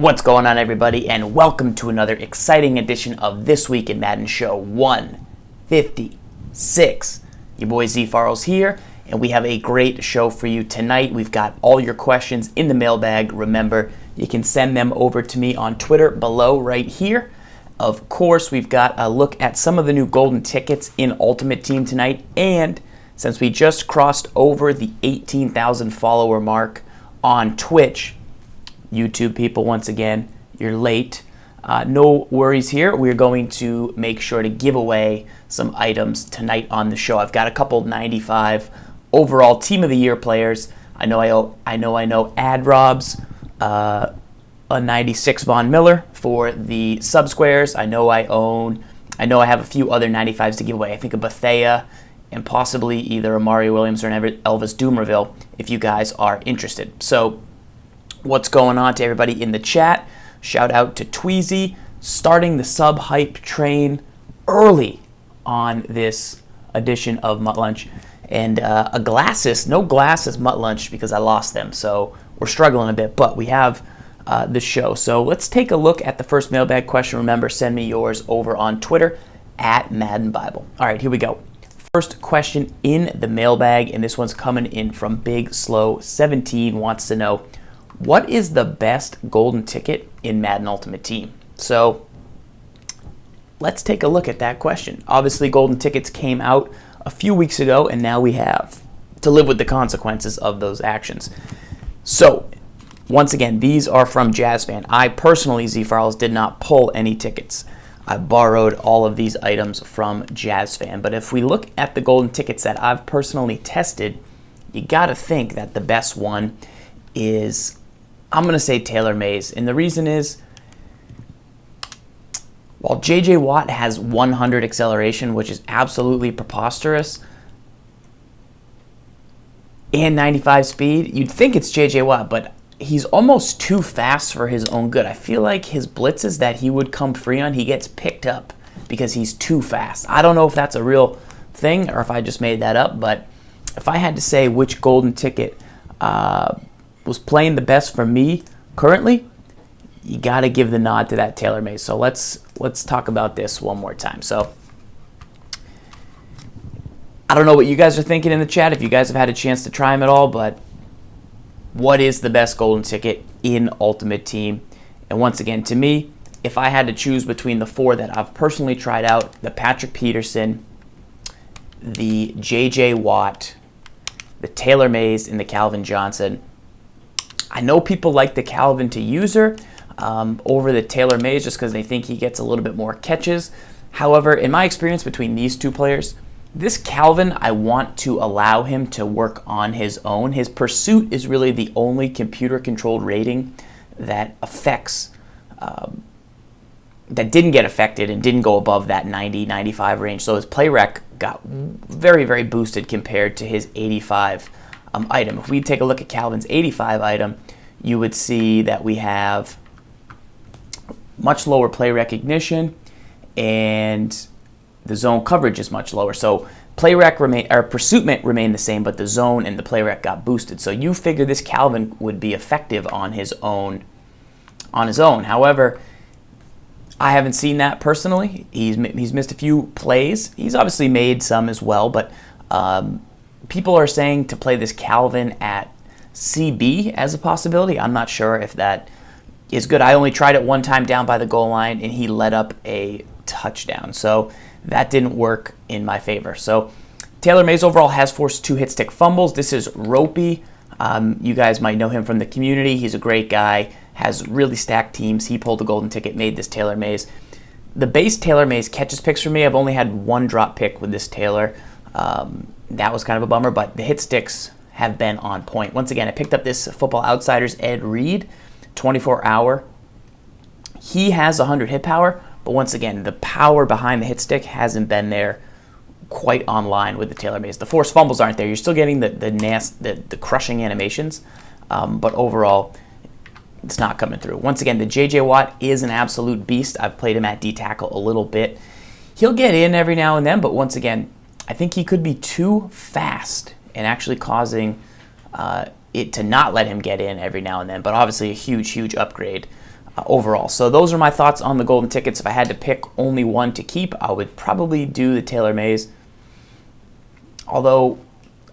What's going on, everybody, and welcome to another exciting edition of This Week in Madden Show 156. Your boy ZFarls here, and we have a great show for you tonight. We've got all your questions in the mailbag. Remember, you can send them over to me on Twitter below right here. Of course, we've got a look at some of the new golden tickets in Ultimate Team tonight, and since we just crossed over the 18,000 follower mark on Twitch, YouTube people, once again, you're late. No worries here. We're going to make sure to give away some items tonight on the show. I've got a couple 95 overall Team of the Year players. I know Ad Rob's a 96 Von Miller for the sub squares. I know I have a few other 95s to give away. I think a Bethea and possibly either a Mario Williams or an Elvis Dumerville if you guys are interested. So what's going on to everybody in the chat? Shout out to Tweezy, starting the sub hype train early on this edition of Mutt Lunch. And no glasses Mutt Lunch because I lost them, so we're struggling a bit, but we have the show. So let's take a look at the first mailbag question. Remember, send me yours over on Twitter at Madden Bible. All right, here we go. First question in the mailbag, and this one's coming in from Big Slow 17, wants to know, what is the best golden ticket in Madden Ultimate Team? So let's take a look at that question. Obviously, golden tickets came out a few weeks ago, and now we have to live with the consequences of those actions. So once again, these are from JazzFan. I personally, ZFarls, did not pull any tickets. I borrowed all of these items from JazzFan. But if we look at the golden tickets that I've personally tested, you got to think that the best one is, I'm going to say, Taylor Mays. And the reason is, while J.J. Watt has 100 acceleration, which is absolutely preposterous, and 95 speed, you'd think it's J.J. Watt, but he's almost too fast for his own good. I feel like his blitzes that he would come free on, he gets picked up because he's too fast. I don't know if that's a real thing or if I just made that up, but if I had to say which golden ticket was playing the best for me currently, you got to give the nod to that Taylor Mays. So let's talk about this one more time. So I don't know what you guys are thinking in the chat, if you guys have had a chance to try them at all, but what is the best golden ticket in Ultimate Team? And once again, to me, if I had to choose between the four that I've personally tried out, the Patrick Peterson, the J.J. Watt, the Taylor Mays, and the Calvin Johnson, I know people like the Calvin to user over the Taylor Mays just because they think he gets a little bit more catches. However, in my experience between these two players, this Calvin, I want to allow him to work on his own. His pursuit is really the only computer-controlled rating that affects, that didn't get affected and didn't go above that 90, 95 range. So his play rec got very, very boosted compared to his 85 item. If we take a look at Calvin's 85 item, you would see that we have much lower play recognition and the zone coverage is much lower. So play rec pursuit remained the same, but the zone and the play rec got boosted. So you figure this Calvin would be effective on his own. However, I haven't seen that personally. He's missed a few plays. He's obviously made some as well, but people are saying to play this Calvin at CB as a possibility. I'm not sure if that is good. I only tried it one time down by the goal line, and he led up a touchdown. So that didn't work in my favor. So Taylor Mays overall has forced 2 hit stick fumbles. This is Ropey. You guys might know him from the community. He's a great guy, has really stacked teams. He pulled the golden ticket, made this Taylor Mays. The base Taylor Mays catches picks for me. I've only had one drop pick with this Taylor. That was kind of a bummer, but the hit sticks have been on point. Once again, I picked up this Football Outsiders Ed Reed 24 hour. He has 100 hit power, but once again, the power behind the hit stick hasn't been there quite online with the Taylor Mays. The forced fumbles aren't there. You're still getting the crushing animations, but overall, it's not coming through. Once again, the J.J. Watt is an absolute beast. I've played him at D-tackle a little bit. He'll get in every now and then, but once again, I think he could be too fast and actually causing it to not let him get in every now and then. But obviously a huge, huge upgrade overall. So those are my thoughts on the golden tickets. If I had to pick only one to keep, I would probably do the Taylor Mays. Although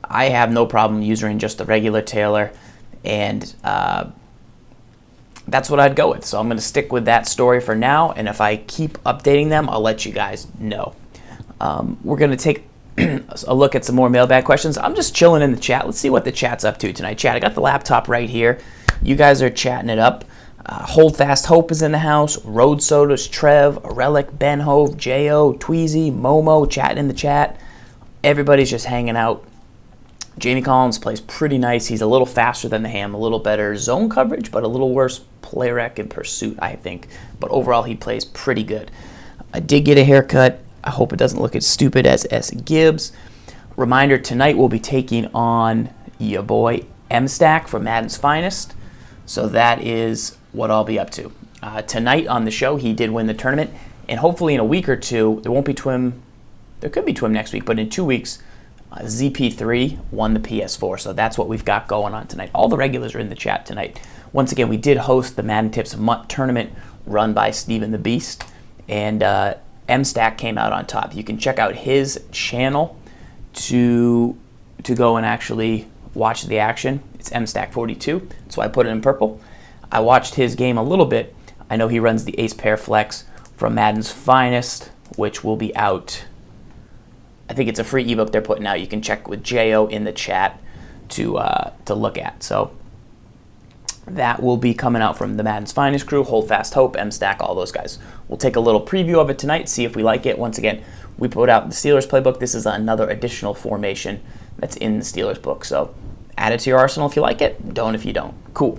I have no problem using just the regular Taylor, and that's what I'd go with. So I'm going to stick with that story for now, and if I keep updating them, I'll let you guys know. We're going to take a look at some more mailbag questions. I'm just chilling in the chat. Let's see what the chat's up to tonight. Chat, I got the laptop right here. You guys are chatting it up. Hold Fast Hope is in the house. Road Sodas, Trev, Relic, Ben Hove, J.O., Tweezy, Momo, chatting in the chat. Everybody's just hanging out. Jamie Collins plays pretty nice. He's a little faster than the Ham, a little better zone coverage, but a little worse play rec and pursuit, I think. But overall, he plays pretty good. I did get a haircut. I hope it doesn't look as stupid as S. Gibbs. Reminder, tonight we'll be taking on your boy MStach from Madden's Finest. So that is what I'll be up to. Tonight on the show, he did win the tournament, and hopefully in a week or two, there won't be Twim. There could be Twim next week, but in 2 weeks, ZP3 won the PS4. So that's what we've got going on tonight. All the regulars are in the chat tonight. Once again, we did host the Madden Tips MUT tournament run by Steven the Beast, and MStach came out on top. You can check out his channel to go and actually watch the action. It's MStach42. That's why I put it in purple. I watched his game a little bit. I know he runs the Ace Pair Flex from Madden's Finest, which will be out. I think it's a free ebook they're putting out. You can check with J.O. in the chat to look at. So that will be coming out from the Madden's Finest crew, Hold Fast Hope, MStach, all those guys. We'll take a little preview of it tonight, see if we like it. Once again, we put out the Steelers playbook. This is another additional formation that's in the Steelers book. So add it to your arsenal if you like it. Don't if you don't. Cool.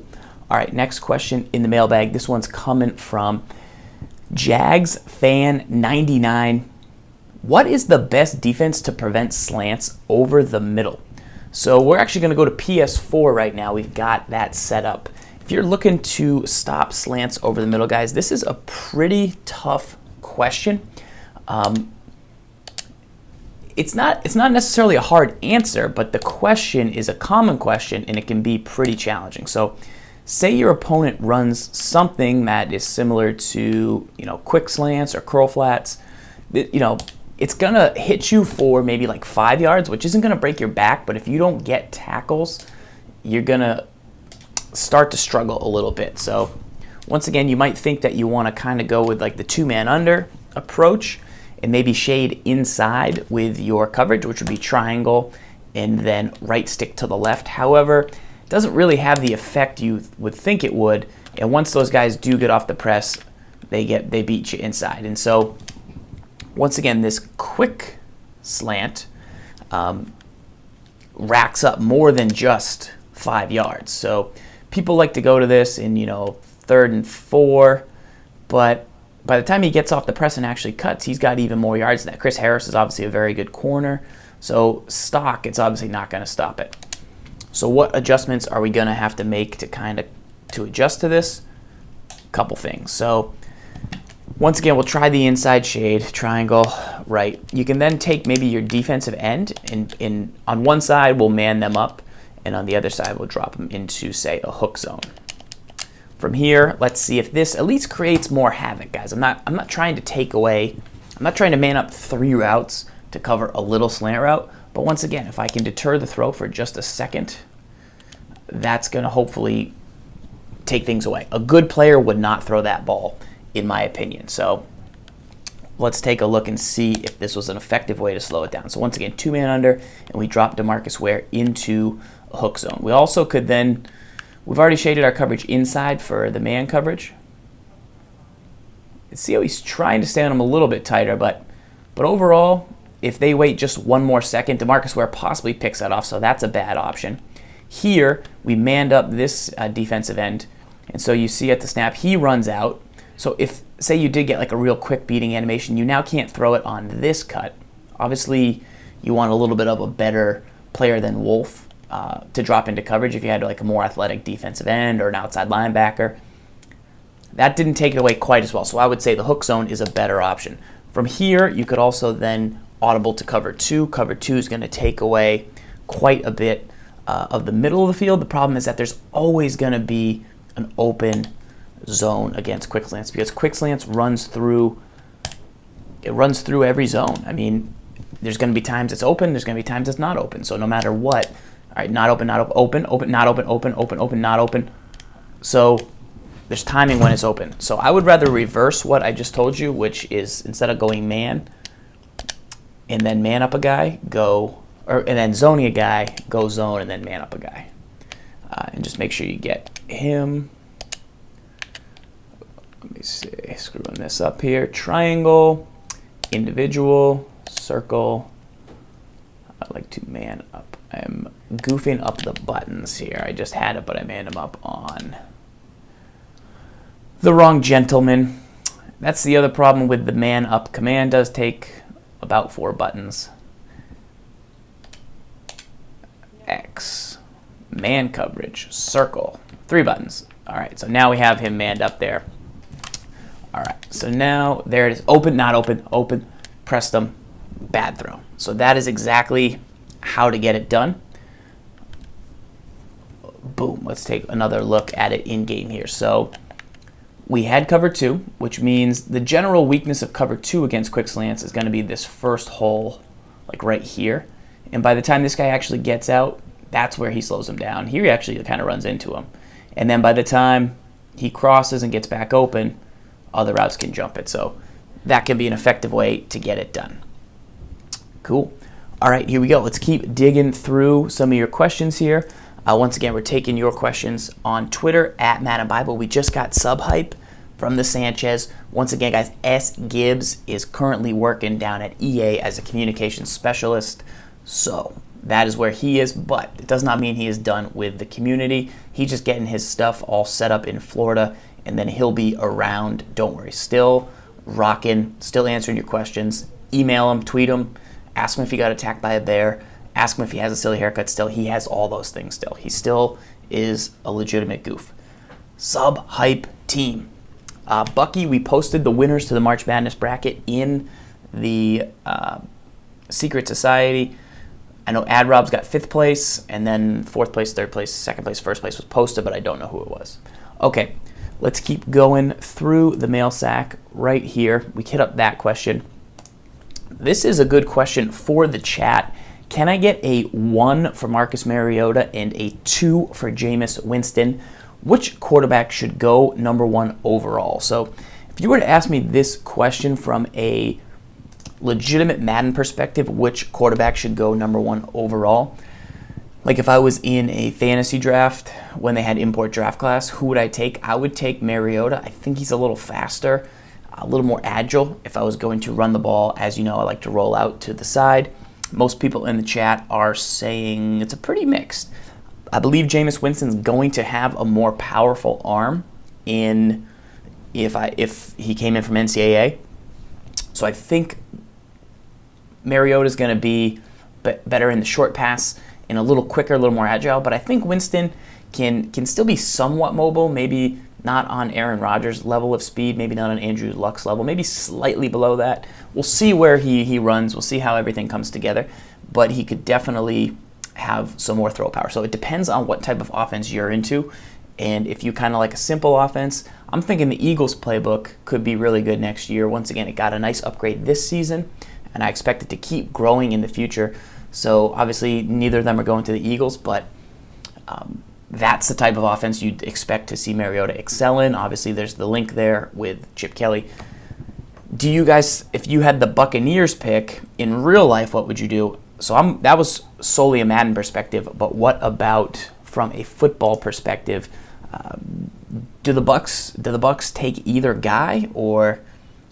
All right, next question in the mailbag. This one's coming from Jags Fan 99. What is the best defense to prevent slants over the middle? So we're actually going to go to PS4 right now. We've got that set up. If you're looking to stop slants over the middle, guys, this is a pretty tough question. It's not necessarily a hard answer, but the question is a common question, and it can be pretty challenging. So say your opponent runs something that is similar to, quick slants or curl flats. It's going to hit you for maybe like 5 yards, which isn't going to break your back, but if you don't get tackles, you're going to start to struggle a little bit. So once again, you might think that you want to kind of go with like the two-man under approach and maybe shade inside with your coverage, which would be triangle and then right stick to the left. However, it doesn't really have the effect you would think it would, and once those guys do get off the press, they beat you inside. And so once again, this quick slant racks up more than just 5 yards. So people like to go to this in 3rd and 4, but by the time he gets off the press and actually cuts, he's got even more yards than that. Chris Harris is obviously a very good corner, so stock, it's obviously not going to stop it. So what adjustments are we going to have to make to adjust to this? Couple things. So once again, we'll try the inside shade, triangle, right. You can then take maybe your defensive end, and on one side we'll man them up, and on the other side we'll drop them into, say, a hook zone. From here, let's see if this at least creates more havoc, guys. I'm not trying to take away, I'm not trying to man up 3 routes to cover a little slant route, but once again, if I can deter the throw for just a second, that's going to hopefully take things away. A good player would not throw that ball, in my opinion. So let's take a look and see if this was an effective way to slow it down. So once again, two-man under, and we drop DeMarcus Ware into a hook zone. We also could then, we've already shaded our coverage inside for the man coverage. See how he's trying to stay on him a little bit tighter, but overall, if they wait just one more second, DeMarcus Ware possibly picks that off, so that's a bad option. Here, we manned up this defensive end, and so you see at the snap, he runs out. So if, say you did get like a real quick beating animation, you now can't throw it on this cut. Obviously, you want a little bit of a better player than Wolf to drop into coverage if you had like a more athletic defensive end or an outside linebacker. That didn't take it away quite as well, so I would say the hook zone is a better option. From here, you could also then audible to cover two. Cover two is going to take away quite a bit of the middle of the field. The problem is that there's always going to be an open zone against quick slants, because quick slants runs through every zone. I mean, there's going to be times it's open, there's going to be times it's not open. So no matter what, all right, not open, not open, open, not open, open, open, open, not open. So there's timing when it's open. So I would rather reverse what I just told you, which is instead of going man and then man up a guy, and then zoning a guy, go zone and then man up a guy. And just make sure you get him. Let me see, screwing this up here. Triangle, individual, circle. I'd like to man up. I'm goofing up the buttons here. I just had it, but I manned them up on the wrong gentleman. That's the other problem with the man up command. Does take about 4 buttons. X, man coverage, circle, 3 buttons. All right, so now we have him manned up there. All right, so now there it is. Open, not open, open, press them, bad throw. So that is exactly how to get it done. Boom, let's take another look at it in game here. So we had cover 2, which means the general weakness of cover 2 against quick slants is going to be this first hole, like right here. And by the time this guy actually gets out, that's where he slows him down. Here he actually kind of runs into him. And then by the time he crosses and gets back open, other routes can jump it. So that can be an effective way to get it done. Cool. All right, here we go. Let's keep digging through some of your questions here. Once again, we're taking your questions on Twitter at Madden Bible. We just got sub hype from the Sanchez. Once again, guys, S. Gibbs is currently working down at EA as a communications specialist. So that is where he is, but it does not mean he is done with the community. He's just getting his stuff all set up in Florida, and then he'll be around. Don't worry. Still rocking, still answering your questions. Email him, tweet him, ask him if he got attacked by a bear, ask him if he has a silly haircut still. He has all those things still. He still is a legitimate goof. Sub-hype team. Bucky, we posted the winners to the March Madness bracket in the Secret Society. I know Ad Rob's got 5th place, and then 4th place, 3rd place, 2nd place, 1st place was posted, but I don't know who it was. Okay, let's keep going through the mail sack right here. We hit up that question. This is a good question for the chat. Can I get a 1 for Marcus Mariota and a 2 for Jameis Winston? Which quarterback should go number 1 overall? So if you were to ask me this question from a legitimate Madden perspective, which quarterback should go number 1 overall? Like if I was in a fantasy draft when they had import draft class, who would I take? I would take Mariota. I think he's a little faster, a little more agile. If I was going to run the ball, as you know, I like to roll out to the side. Most people in the chat are saying it's a pretty mixed. I believe Jameis Winston's going to have a more powerful arm if he came in from NCAA. So I think Mariota's going to be better in the short pass and a little quicker, a little more agile. But I think Winston can still be somewhat mobile, maybe not on Aaron Rodgers' level of speed, maybe not on Andrew Luck's level, maybe slightly below that. We'll see where he runs. We'll see how everything comes together. But he could definitely have some more throw power. So it depends on what type of offense you're into. And if you kind of like a simple offense, I'm thinking the Eagles playbook could be really good next year. Once again, it got a nice upgrade this season, and I expect it to keep growing in the future. So obviously, neither of them are going to the Eagles, but that's the type of offense you'd expect to see Mariota excel in. Obviously, there's the link there with Chip Kelly. Do you guys, if you had the Buccaneers pick in real life, what would you do? So that was solely a Madden perspective, but what about from a football perspective? Do the Bucs take either guy, or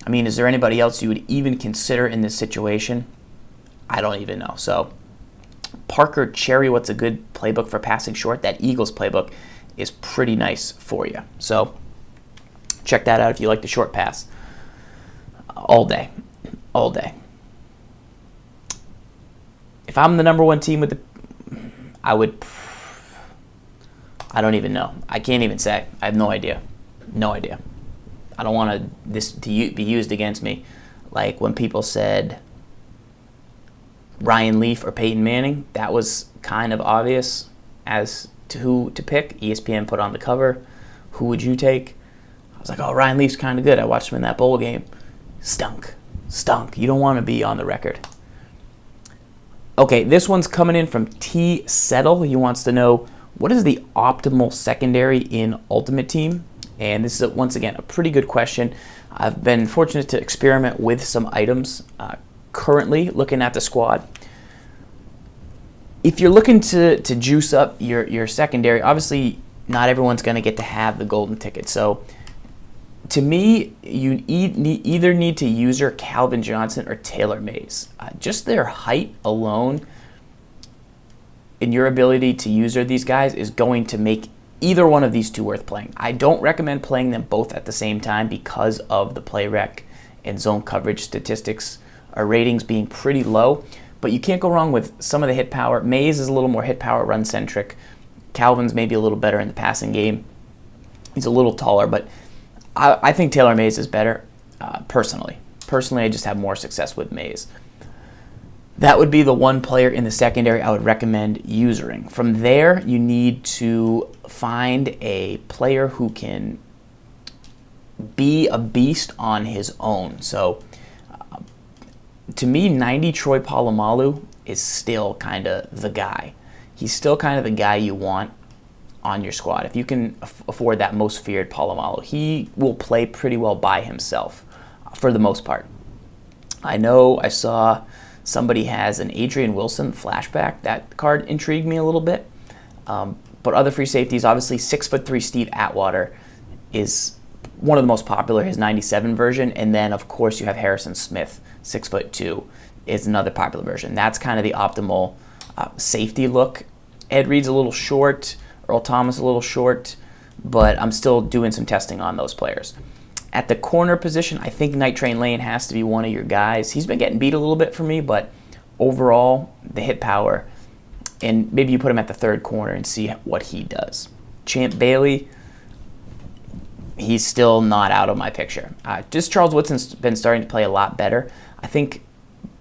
I mean, is there anybody else you would even consider in this situation? I don't even know. So Parker Cherry, what's a good playbook for passing short? That Eagles playbook is pretty nice for you. So check that out if you like the short pass. All day. If I'm the number 1 team with I don't even know. I can't even say. I have no idea. I don't want this to be used against me. Like when people said Ryan Leaf or Peyton Manning, that was kind of obvious as to who to pick. ESPN put on the cover. Who would you take? I was like, oh, Ryan Leaf's kind of good. I watched him in that bowl game. Stunk. You don't want to be on the record. Okay, this one's coming in from T. Settle. He wants to know, what is the optimal secondary in Ultimate Team? And this is, once again, a pretty good question. I've been fortunate to experiment with some items currently looking at the squad. If you're looking to juice up your secondary, obviously not everyone's going to get to have the golden ticket. So to me, you either need to user Calvin Johnson or Taylor Mays. Just their height alone and your ability to user these guys is going to make either one of these two worth playing. I don't recommend playing them both at the same time because of the play rec and zone coverage statistics or ratings being pretty low. But you can't go wrong with some of the hit power. Mays is a little more hit power run centric. Calvin's maybe a little better in the passing game. He's a little taller, but I think Taylor Mays is better personally. Personally, I just have more success with Mays. That would be the one player in the secondary I would recommend usering. From there, you need to find a player who can be a beast on his own. So, to me, 90 Troy Polamalu is still kind of the guy. He's still kind of the guy you want on your squad. If you can afford that most feared Polamalu, he will play pretty well by himself for the most part. I know I saw somebody has an Adrian Wilson flashback. That card intrigued me a little bit. But other free safeties, obviously 6'3" Steve Atwater is one of the most popular, his 97 version. And then, of course, you have Harrison Smith, 6'2", is another popular version. That's kind of the optimal safety look. Ed Reed's a little short, Earl Thomas a little short, but I'm still doing some testing on those players. At the corner position, I think Night Train Lane has to be one of your guys. He's been getting beat a little bit for me, but overall, the hit power, and maybe you put him at the third corner and see what he does. Champ Bailey, he's still not out of my picture. Just Charles Woodson's been starting to play a lot better. I think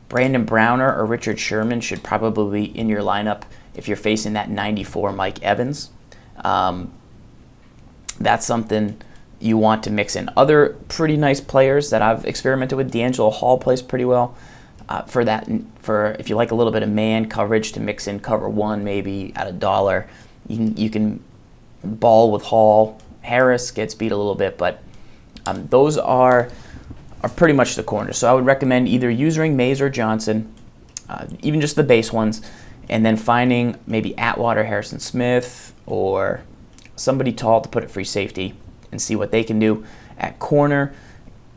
Brandon Browner or Richard Sherman should probably be in your lineup if you're facing that 94 Mike Evans. That's something you want to mix in. Other pretty nice players that I've experimented with, D'Angelo Hall plays pretty well. For if you like a little bit of man coverage to mix in cover one maybe at $1, you can ball with Hall. Harris gets beat a little bit, but those are pretty much the corners. So I would recommend either using Mays or Johnson, even just the base ones, and then finding maybe Atwater, Harrison Smith, or somebody tall to put at free safety and see what they can do. At corner,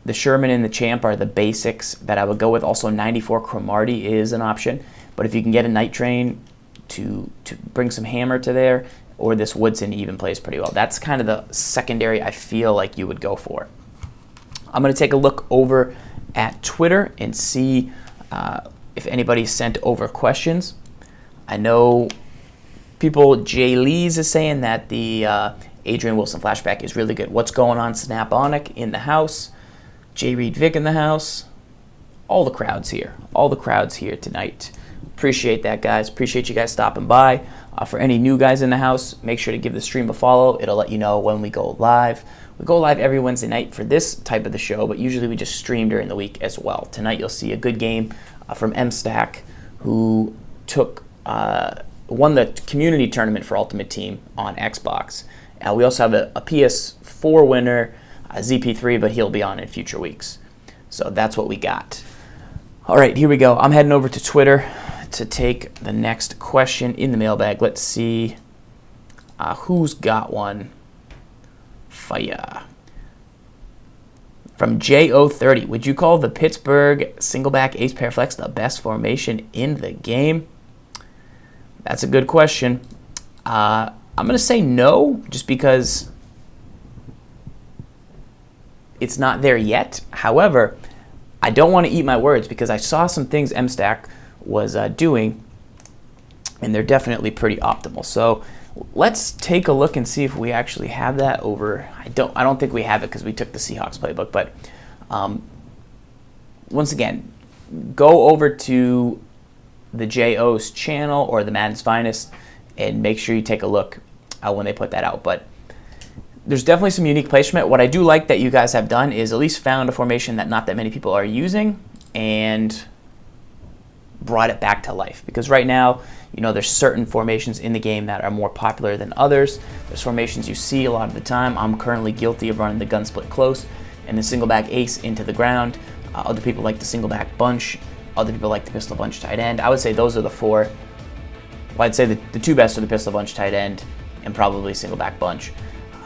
the Sherman and the Champ are the basics that I would go with. Also, 94 Cromartie is an option, but if you can get a Night Train to bring some hammer to there, or this Woodson even plays pretty well. That's kind of the secondary I feel like you would go for. I'm going to take a look over at Twitter and see if anybody sent over questions. I know people, Jay Lees is saying that the Adrian Wilson flashback is really good. What's going on, Snaponic in the house? J. Reed Vic in the house. All the crowds here. All the crowds here tonight. Appreciate that, guys. Appreciate you guys stopping by. For any new guys in the house, make sure to give the stream a follow. It'll let you know when we go live. We go live every Wednesday night for this type of the show, but usually we just stream during the week as well. Tonight you'll see a good game from MStach, who won the community tournament for Ultimate Team on Xbox. We also have a PS4 winner, ZP3, but he'll be on in future weeks. So that's what we got. All right, here we go. I'm heading over to Twitter to take the next question in the mailbag. Let's see who's got one. Fire. From JO30, would you call the Pittsburgh singleback ace pair flex the best formation in the game? That's a good question. I'm going to say no, just because it's not there yet. However, I don't want to eat my words because I saw some things MStach was doing, and they're definitely pretty optimal. So let's take a look and see if we actually have that over. I don't think we have it because we took the Seahawks playbook. But once again, go over to the JO's channel or the Madden's Finest and make sure you take a look when they put that out. But there's definitely some unique placement. What I do like that you guys have done is at least found a formation that not that many people are using and brought it back to life. Because right now, you know, there's certain formations in the game that are more popular than others. There's formations you see a lot of the time. I'm currently guilty of running the gun split close and the single back ace into the ground. Other people like the single back bunch. Other people like the pistol bunch tight end. I would say those are the four. Well, I'd say the two best are the pistol bunch tight end and probably single back bunch.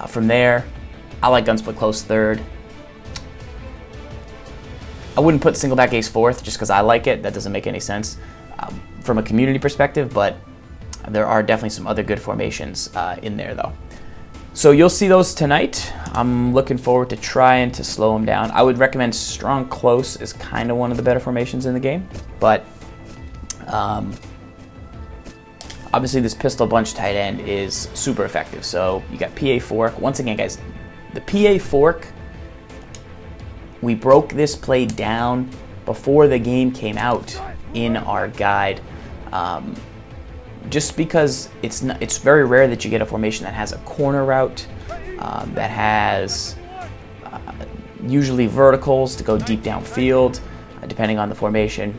From there, I like gun split close third. I wouldn't put single back ace fourth just because I like it. That doesn't make any sense from a community perspective, but there are definitely some other good formations in there though. So you'll see those tonight. I'm looking forward to trying to slow them down. I would recommend strong close is kind of one of the better formations in the game, but obviously this pistol bunch tight end is super effective. So you got PA fork. Once again, guys, the PA fork, we broke this play down before the game came out in our guide. Just because it's very rare that you get a formation that has a corner route, that has usually verticals to go deep downfield, depending on the formation.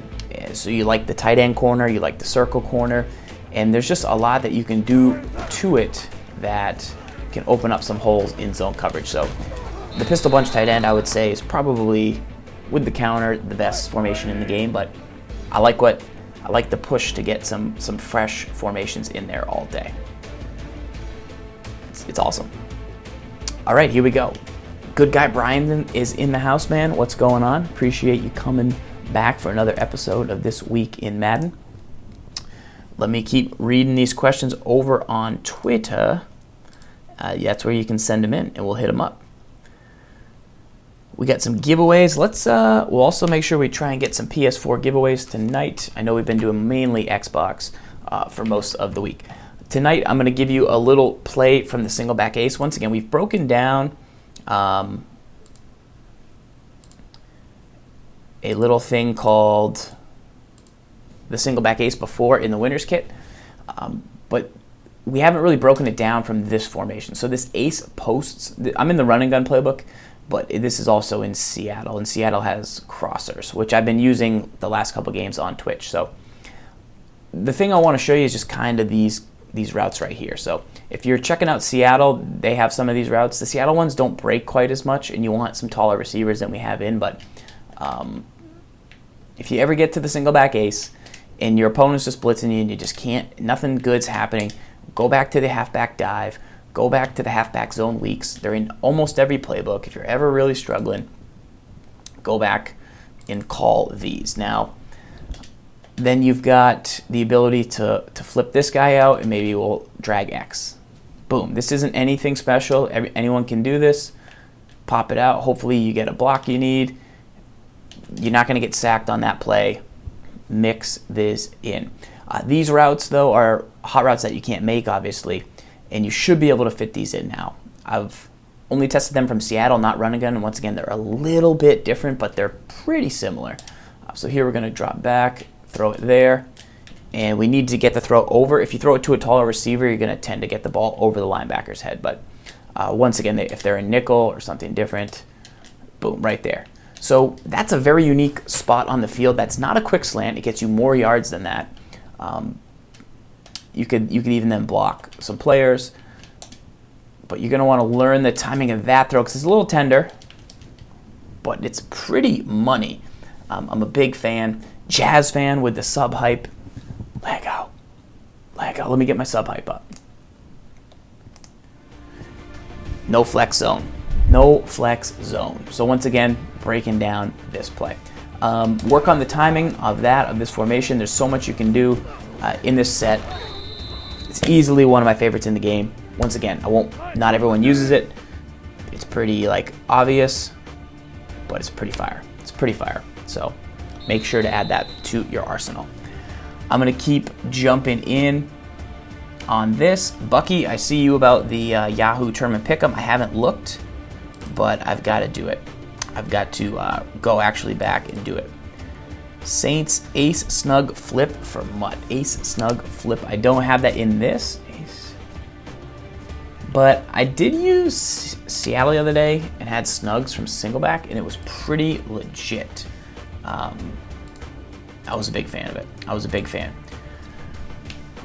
So you like the tight end corner, you like the circle corner, and there's just a lot that you can do to it that can open up some holes in zone coverage. So the pistol bunch tight end, I would say, is probably, with the counter, the best formation in the game, but I like the push to get some fresh formations in there all day. It's awesome. All right, here we go. Good guy Brian is in the house, man. What's going on? Appreciate you coming back for another episode of This Week in Madden. Let me keep reading these questions over on Twitter. That's where you can send them in, and we'll hit them up. We got some giveaways. We'll also make sure we try and get some PS4 giveaways tonight. I know we've been doing mainly Xbox for most of the week. Tonight, I'm going to give you a little play from the single back ace. Once again, we've broken down a little thing called the single back ace before in the winner's kit, but we haven't really broken it down from this formation. So this ace posts, I'm in the run and gun playbook, but this is also in Seattle, and Seattle has crossers, which I've been using the last couple games on Twitch. So the thing I want to show you is just kind of these routes right here. So if you're checking out Seattle, they have some of these routes. The Seattle ones don't break quite as much, and you want some taller receivers than we have in, but if you ever get to the single back ace and your opponent's just blitzing you and you just can't, nothing good's happening, go back to the halfback dive. Go back to the halfback zone weeks. They're in almost every playbook. If you're ever really struggling, go back and call these. Now, then you've got the ability to flip this guy out, and maybe we'll drag X. Boom. This isn't anything special. Anyone can do this. Pop it out. Hopefully you get a block you need. You're not going to get sacked on that play. Mix this in. These routes, though, are hot routes that you can't make, obviously. And you should be able to fit these in now. I've only tested them from Seattle, not run and gun. And once again, they're a little bit different, but they're pretty similar. So here we're going to drop back, throw it there. And we need to get the throw over. If you throw it to a taller receiver, you're going to tend to get the ball over the linebacker's head. But once again, if they're in nickel or something different, boom, right there. So that's a very unique spot on the field. That's not a quick slant. It gets you more yards than that. You could even then block some players, but you're going to want to learn the timing of that throw because it's a little tender, but it's pretty money. I'm a big fan, Jazz fan with the sub hype. Lego. Let me get my sub hype up. No flex zone. So once again, breaking down this play. Work on the timing of this formation. There's so much you can do in this set. It's easily one of my favorites in the game. Once again, not everyone uses it. It's pretty obvious, but it's pretty fire. So make sure to add that to your arsenal. I'm gonna keep jumping in on this. Bucky, I see you about the Yahoo Tournament Pick'em. I haven't looked, but I've got to do it. I've got to go actually back and do it. Saints ace snug flip for Mutt. Ace snug flip. I don't have that in this. Ace But I did use Seattle the other day and had Snugs from Singleback, and it was pretty legit. I was a big fan of it. I was a big fan.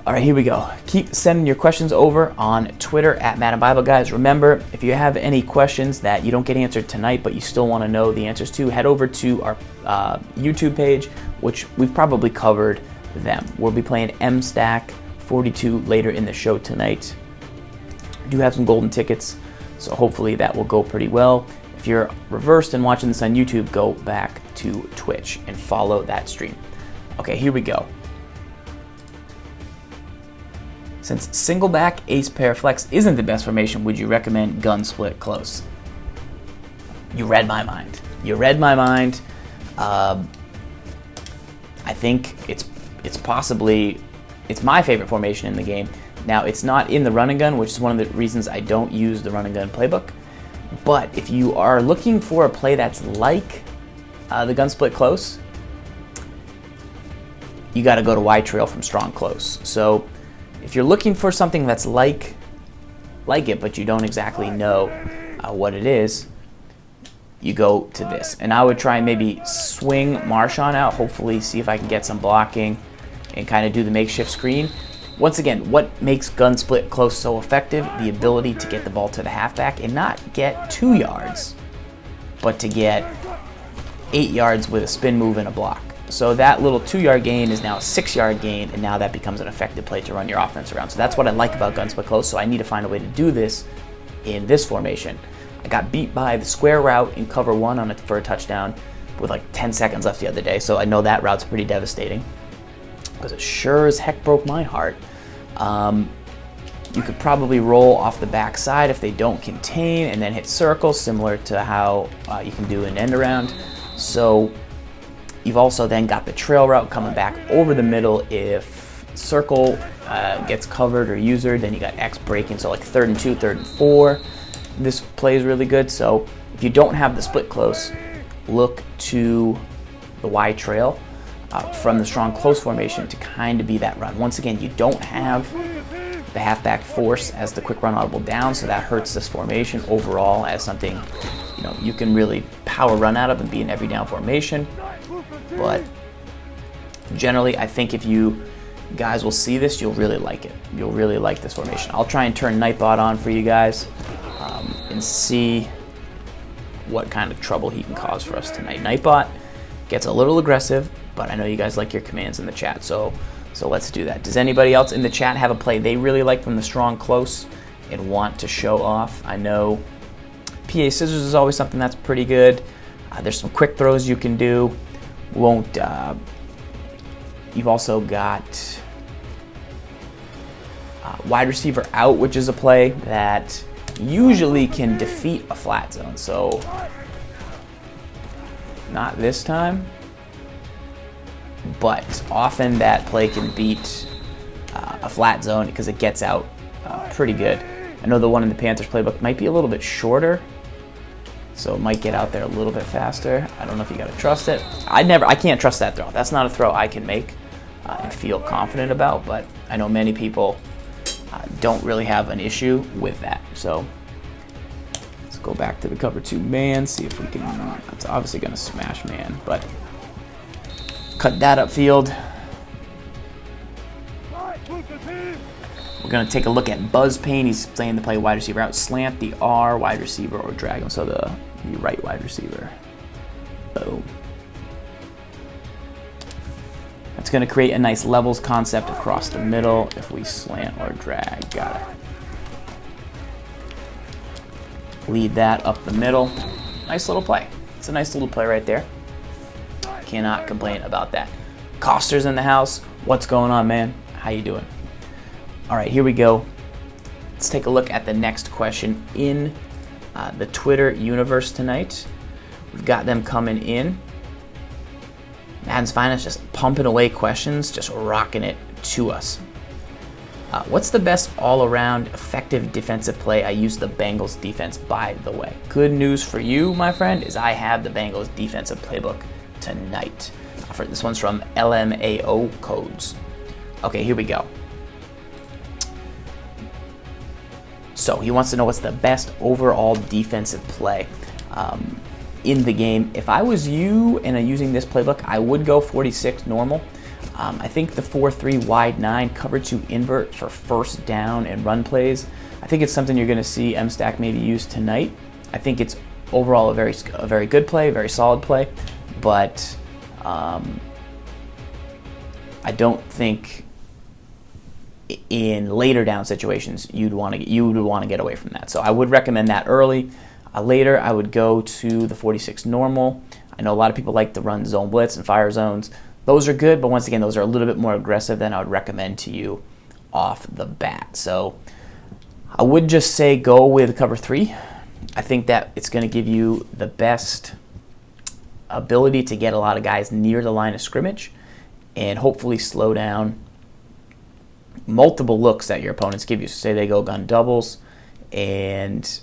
All right, here we go. Keep sending your questions over on Twitter at Madden Bible Guys. Remember, if you have any questions that you don't get answered tonight, but you still want to know the answers to, head over to our YouTube page, which we've probably covered them. We'll be playing MStach 42 later in the show tonight. I do have some golden tickets, so hopefully that will go pretty well. If you're reversed and watching this on YouTube, go back to Twitch and follow that stream. Okay, here we go. Since Singleback Ace Pair Flex isn't the best formation, would you recommend gun split close? You read my mind. You read my mind. I think it's possibly, it's my favorite formation in the game. Now, it's not in the run and gun, which is one of the reasons I don't use the run and gun playbook. But if you are looking for a play that's like the gun split close, you got to go to Y Trail from Strong Close. So if you're looking for something that's like it, but you don't exactly know what it is, you go to this. And I would try and maybe swing Marshawn out, hopefully see if I can get some blocking and kind of do the makeshift screen. Once again, what makes gun split close so effective? The ability to get the ball to the halfback and not get 2 yards, but to get 8 yards with a spin move and a block. So that little 2-yard gain is now a 6-yard gain, and now that becomes an effective play to run your offense around. So that's what I like about gun split close, so I need to find a way to do this in this formation. I got beat by the square route in cover 1 for a touchdown with like 10 seconds left the other day, so I know that route's pretty devastating because it sure as heck broke my heart. You could probably roll off the backside if they don't contain and then hit circle, similar to how you can do an end around. So you've also then got the trail route coming back over the middle. If circle gets covered or usered, then you got X breaking, so like 3rd and 2, 3rd and 4. This play is really good. So if you don't have the split close, look to the Y trail from the strong close formation to kind of be that run. Once again, you don't have the halfback force as the quick run audible down, so that hurts this formation overall as something you can really power run out of and be an every down formation. But generally, I think if you guys will see this, you'll really like it. You'll really like this formation. I'll try and turn Nightbot on for you guys and see what kind of trouble he can cause for us tonight. Nightbot gets a little aggressive, but I know you guys like your commands in the chat, so let's do that. Does anybody else in the chat have a play they really like from the strong close and want to show off? I know PA Scissors is always something that's pretty good. There's some quick throws you can do. You've also got wide receiver out, which is a play that usually can defeat a flat zone. So not this time, but often that play can beat a flat zone because it gets out pretty good. I know the one in the Panthers playbook might be a little bit shorter, so it might get out there a little bit faster. I don't know if you gotta trust it. I can't trust that throw. That's not a throw I can make and feel confident about, but I know many people don't really have an issue with that. So let's go back to the cover 2 man, see if we can, it's obviously gonna smash man, but cut that upfield. We're going to take a look at Buzz Payne. He's playing the play wide receiver out, slant the R wide receiver or drag him. So the right wide receiver. Boom. That's going to create a nice levels concept across the middle if we slant or drag. Got it. Lead that up the middle. Nice little play. It's a nice little play right there. Cannot complain about that. Coster's in the house. What's going on, man? How you doing? All right, here we go. Let's take a look at the next question in the Twitter universe tonight. We've got them coming in. Madden's Finest just pumping away questions, just rocking it to us. What's the best all-around effective defensive play? I use the Bengals defense, by the way. Good news for you, my friend, is I have the Bengals defensive playbook tonight. This one's from LMAO Codes. Okay, here we go. So he wants to know what's the best overall defensive play in the game. If I was you and I'm using this playbook, I would go 46 normal. I think the 4-3 wide 9 cover 2 invert for first down and run plays, I think it's something you're going to see MStach maybe use tonight. I think it's overall a very good play, very solid play, but I don't think in later down situations you would want to get away from that. So I would recommend that early. Later, I would go to the 46 normal. I know a lot of people like to run zone blitz and fire zones. Those are good, but once again, those are a little bit more aggressive than I would recommend to you off the bat. So I would just say go with cover 3. I think that it's going to give you the best ability to get a lot of guys near the line of scrimmage and hopefully slow down multiple looks that your opponents give you. So say they go gun doubles and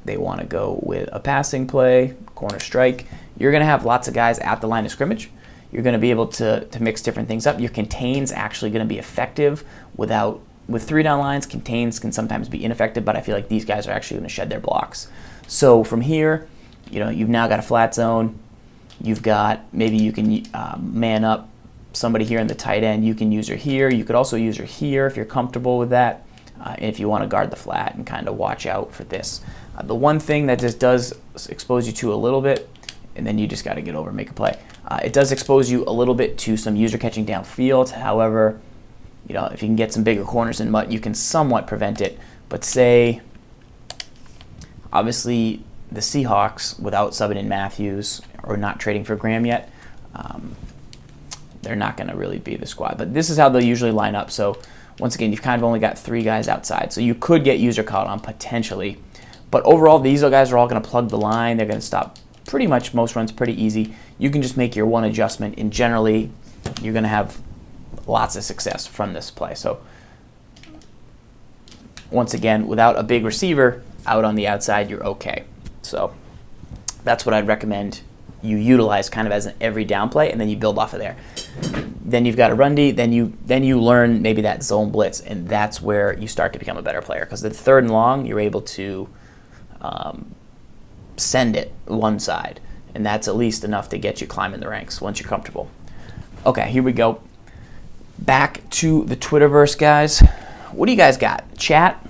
they want to go with a passing play, corner strike. You're going to have lots of guys at the line of scrimmage. You're going to be able to mix different things up. Your contain's actually going to be effective with 3 down lines. Contains can sometimes be ineffective, but I feel like these guys are actually going to shed their blocks. So from here, you've now got a flat zone. You've got, maybe you can man up somebody here in the tight end. You can use her here. You could also use her here if you're comfortable with that. If you want to guard the flat and kind of watch out for this. The one thing that this does expose you to a little bit, and then you just got to get over and make a play. It does expose you a little bit to some user catching downfield. However, if you can get some bigger corners in mutt, you can somewhat prevent it. But say, obviously, the Seahawks, without subbing in Matthews or not trading for Graham yet, they're not going to really be the squad. But this is how they'll usually line up. So once again, you've kind of only got 3 guys outside. So you could get user caught on potentially. But overall, these guys are all going to plug the line. They're going to stop pretty much most runs pretty easy. You can just make your one adjustment, and generally, you're going to have lots of success from this play. So once again, without a big receiver out on the outside, you're okay. So that's what I'd recommend you utilize kind of as an every down play, and then you build off of there. Then you've got a run D, then you learn maybe that zone blitz, and that's where you start to become a better player. Because the 3rd and long, you're able to send it one side, and that's at least enough to get you climbing the ranks once you're comfortable. Okay, here we go. Back to the Twitterverse, guys. What do you guys got? Chat.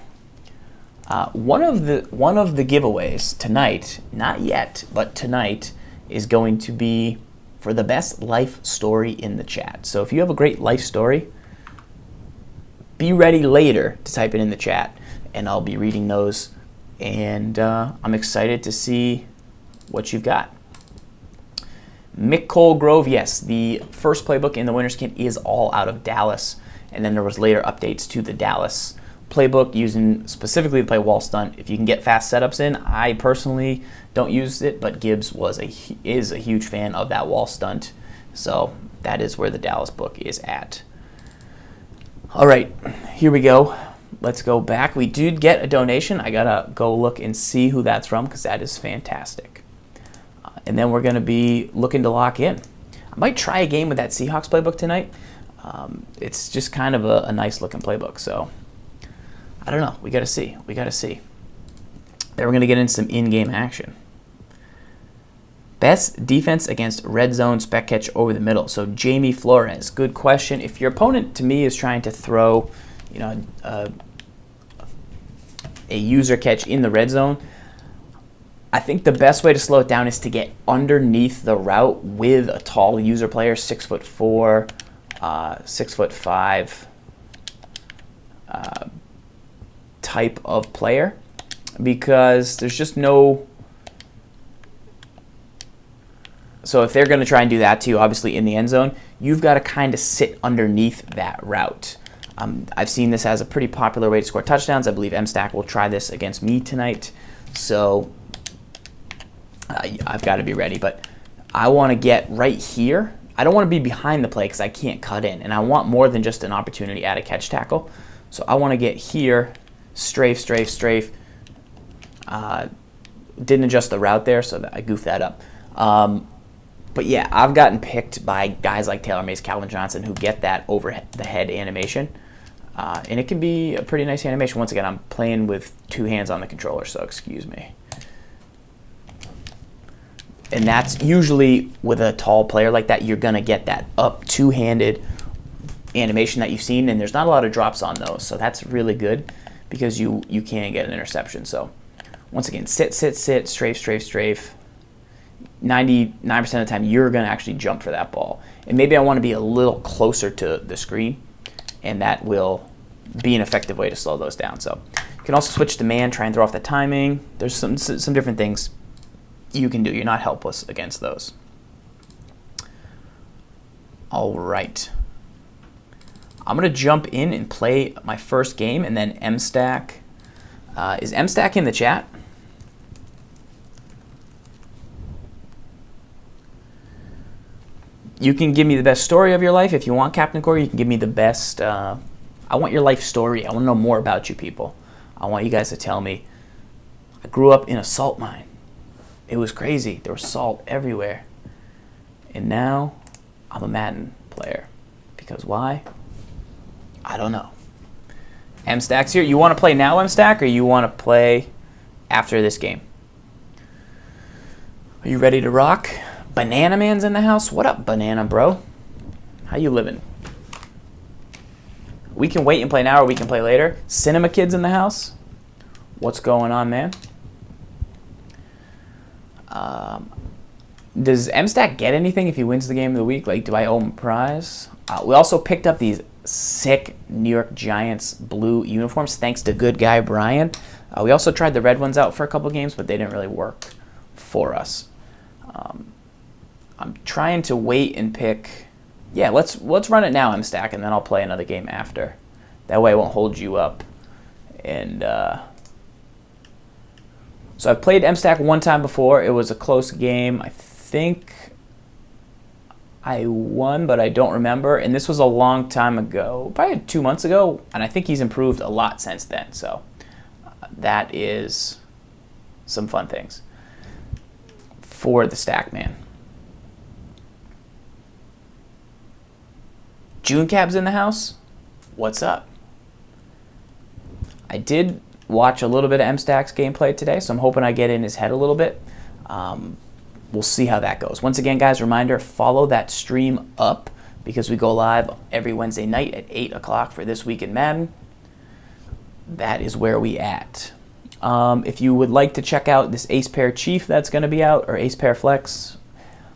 One of the giveaways tonight, not yet, but tonight, is going to be for the best life story in the chat. So if you have a great life story, be ready later to type it in the chat, and I'll be reading those. And I'm excited to see what you've got. Mick Colgrove, yes, the first playbook in the winner's kit is all out of Dallas, and then there was later updates to the Dallas playbook using specifically to play wall stunt. If you can get fast setups in, I personally don't use it, but Gibbs is a huge fan of that wall stunt, so that is where the Dallas book is at. All right, here we go. Let's go back. We did get a donation. I gotta go look and see who that's from because that is fantastic. And then we're gonna be looking to lock in. I might try a game with that Seahawks playbook tonight. It's just kind of a nice looking playbook, so I don't know. We gotta see. Then we're gonna get into some in-game action. Best defense against red zone spec catch over the middle. So Jamie Flores, good question. If your opponent, to me, is trying to throw, a user catch in the red zone, I think the best way to slow it down is to get underneath the route with a tall user player, 6'4", 6'5", type of player, because there's just no. So if they're going to try and do that to you, obviously in the end zone, you've got to kind of sit underneath that route. I've seen this as a pretty popular way to score touchdowns. I believe MStach will try this against me tonight. So I've got to be ready. But I want to get right here. I don't want to be behind the play because I can't cut in. And I want more than just an opportunity at a catch tackle. So I want to get here, strafe. Didn't adjust the route there, so I goofed that up. But yeah, I've gotten picked by guys like Taylor Mays, Calvin Johnson, who get that over the head animation. And it can be a pretty nice animation. Once again, I'm playing with 2 hands on the controller, so excuse me. And that's usually with a tall player like that, you're going to get that up 2-handed animation that you've seen, and there's not a lot of drops on those, so that's really good because you can get an interception. So once again, sit, strafe, 99% of the time you're going to actually jump for that ball. And maybe I want to be a little closer to the screen, and that will be an effective way to slow those down. So you can also switch to man, try and throw off the timing. There's some different things you can do. You're not helpless against those. All right. I'm going to jump in and play my first game, and then MStach. Is MStach in the chat? You can give me the best story of your life. If you want, Captain Corey, you can give me the best. I want your life story. I want to know more about you people. I want you guys to tell me. I grew up in a salt mine. It was crazy. There was salt everywhere. And now I'm a Madden player. Because why? I don't know. MStach's here. You want to play now, MStach, or you want to play after this game? Are you ready to rock? Banana Man's in the house. What up, Banana bro? How you living? We can wait and play now, or we can play later. Cinema Kid's in the house. What's going on, man? Does MStach get anything if he wins the game of the week? Like, do I owe him a prize? We also picked up these sick New York Giants blue uniforms, thanks to good guy Brian. We also tried the red ones out for a couple games, but they didn't really work for us. I'm trying to wait and pick. Yeah, let's run it now, MStach, and then I'll play another game after. That way I won't hold you up. And so I've played MStach one time before. It was a close game. I think I won, but I don't remember. And this was a long time ago, probably 2 months ago. And I think he's improved a lot since then. So that is some fun things for the Stack Man. June Cab's in the house. What's up? I did watch a little bit of MStach's gameplay today, so I'm hoping I get in his head a little bit. We'll see how that goes. Once again, guys, reminder, follow that stream up because we go live every Wednesday night at 8 o'clock for This Week in Madden. That is where we at. If you would like to check out this Ace Pair Chief that's going to be out, or Ace Pair Flex,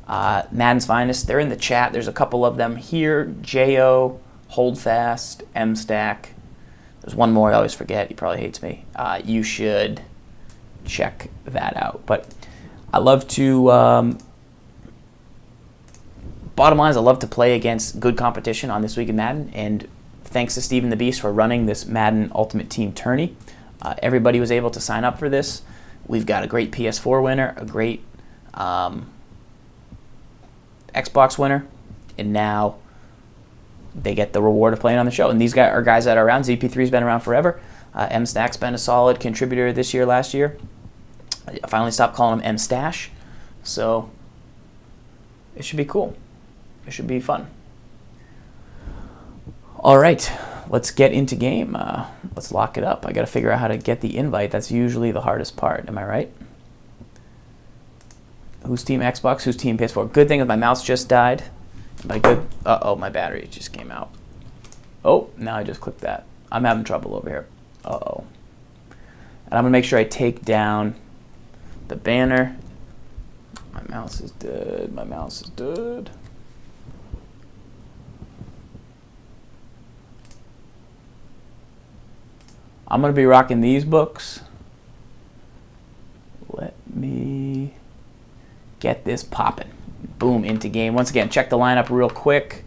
Madden's Finest, they're in the chat. There's a couple of them here. J.O., Holdfast, MStach. There's one more I always forget. He probably hates me. You should check that out. But I love to, bottom line is I love to play against good competition on This Week in Madden. And thanks to Steven the Beast for running this Madden Ultimate Team tourney. Everybody was able to sign up for this. We've got a great PS4 winner, a great Xbox winner, and now they get the reward of playing on the show. And these guys are guys that are around. ZP3's been around forever. MStach's been a solid contributor this year, last year. I finally stopped calling him MStach. So it should be cool. It should be fun. All right, let's get into game. Let's lock it up. I got to figure out how to get the invite. That's usually the hardest part. Am I right? Who's team Xbox? Who's team PS4? Good thing is my mouse just died. Am I good? Uh-oh, my battery just came out. Oh, now I just clicked that. I'm having trouble over here. Uh-oh. And I'm going to make sure I take down the banner. My mouse is dead. My mouse is dead. I'm going to be rocking these books. Let me get this popping. Boom, into game. Once again, check the lineup real quick.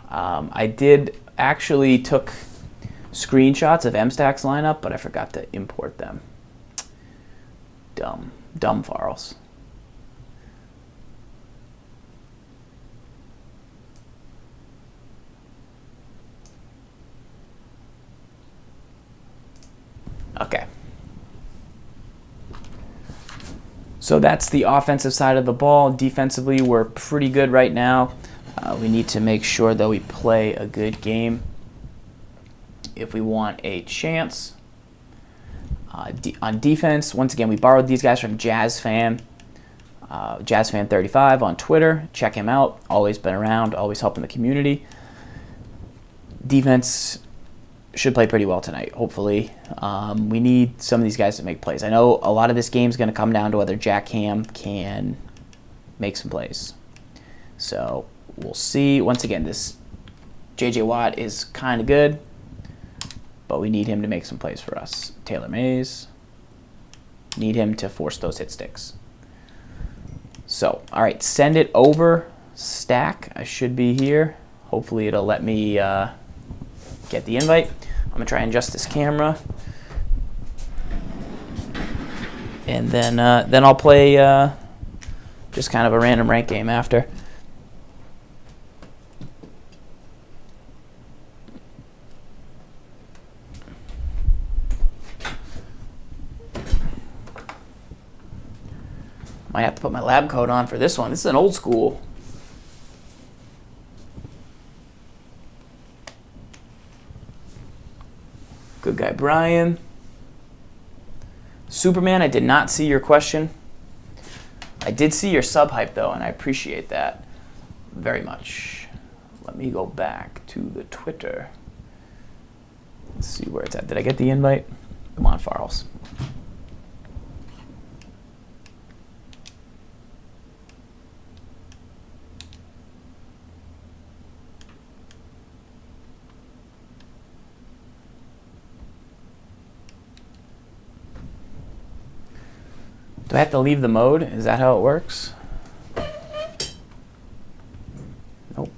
I did actually took screenshots of MStach's lineup, but I forgot to import them. Dumb farls. Okay. So that's the offensive side of the ball. Defensively, we're pretty good right now. We need to make sure that we play a good game if we want a chance. On defense, once again, we borrowed these guys from JazzFan. JazzFan35 on Twitter. Check him out. Always been around, always helping the community. Defense should play pretty well tonight, hopefully. We need some of these guys to make plays. I know a lot of this game is going to come down to whether Jack Ham can make some plays. So we'll see. Once again, this J.J. Watt is kind of good, but we need him to make some plays for us. Taylor Mays, need him to force those hit sticks. So, all right, send it over. Stack, I should be here. Hopefully it'll let me get the invite. I'm going to try and adjust this camera. And then I'll play just kind of a random rank game after. Might have to put my lab coat on for this one. This is an old school. Good guy, Brian. Superman, I did not see your question. I did see your sub hype, though, and I appreciate that very much. Let me go back to the Twitter. Let's see where it's at. Did I get the invite? Come on, Farls. Do I have to leave the mode? Is that how it works? Nope.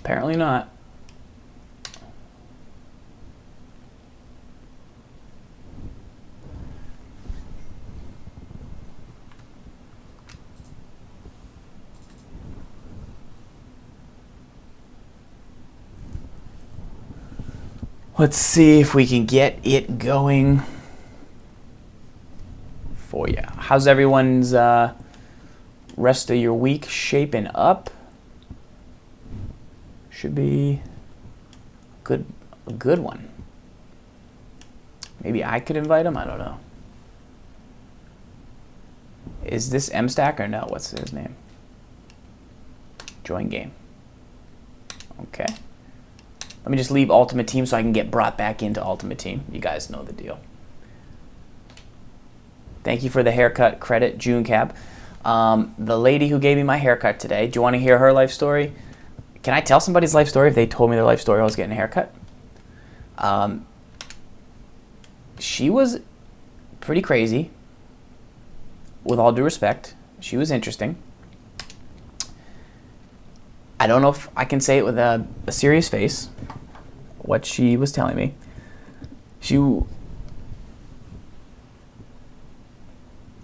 Apparently not. Let's see if we can get it going for you. How's everyone's rest of your week shaping up? Should be a good one. Maybe I could invite him. I don't know. Is this MStach or no? What's his name? Join game. Okay. Let me just leave Ultimate Team so I can get brought back into Ultimate Team. You guys know the deal. Thank you for the haircut credit, June Cab. The lady who gave me my haircut today, do you want to hear her life story? Can I tell somebody's life story if they told me their life story I was getting a haircut? She was pretty crazy, with all due respect. She was interesting. I don't know if I can say it with a serious face, what she was telling me.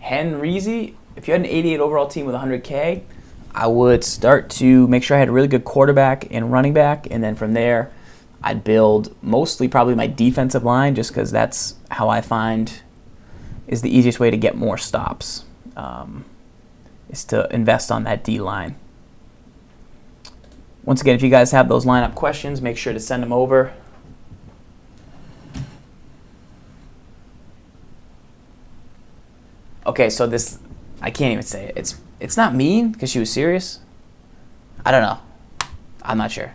Henrizi, if you had an 88 overall team with 100K, I would start to make sure I had a really good quarterback and running back, and then from there, I'd build mostly probably my defensive line, just because that's how I find is the easiest way to get more stops, is to invest on that D line. Once again, if you guys have those lineup questions, make sure to send them over. Okay, so this, I can't even say it. It's not mean because she was serious. I don't know. I'm not sure.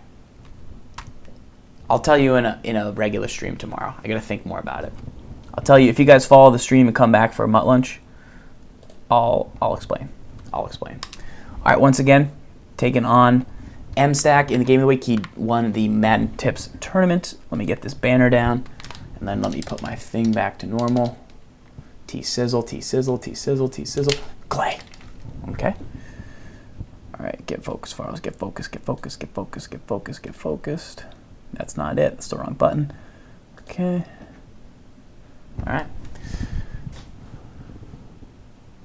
I'll tell you in a regular stream tomorrow. I gotta think more about it. I'll tell you if you guys follow the stream and come back for a mutt lunch. I'll explain. I'll explain. All right. Once again, taking on MStach in the game of the week. He won the Madden Tips tournament. Let me get this banner down, and then let me put my thing back to normal. T-sizzle, T-sizzle, T-sizzle, T-sizzle. Clay. Okay. All right, get focused, Farls. Get focused, get focused, get focused, get focused, get focused. That's not it. That's the wrong button. Okay. All right.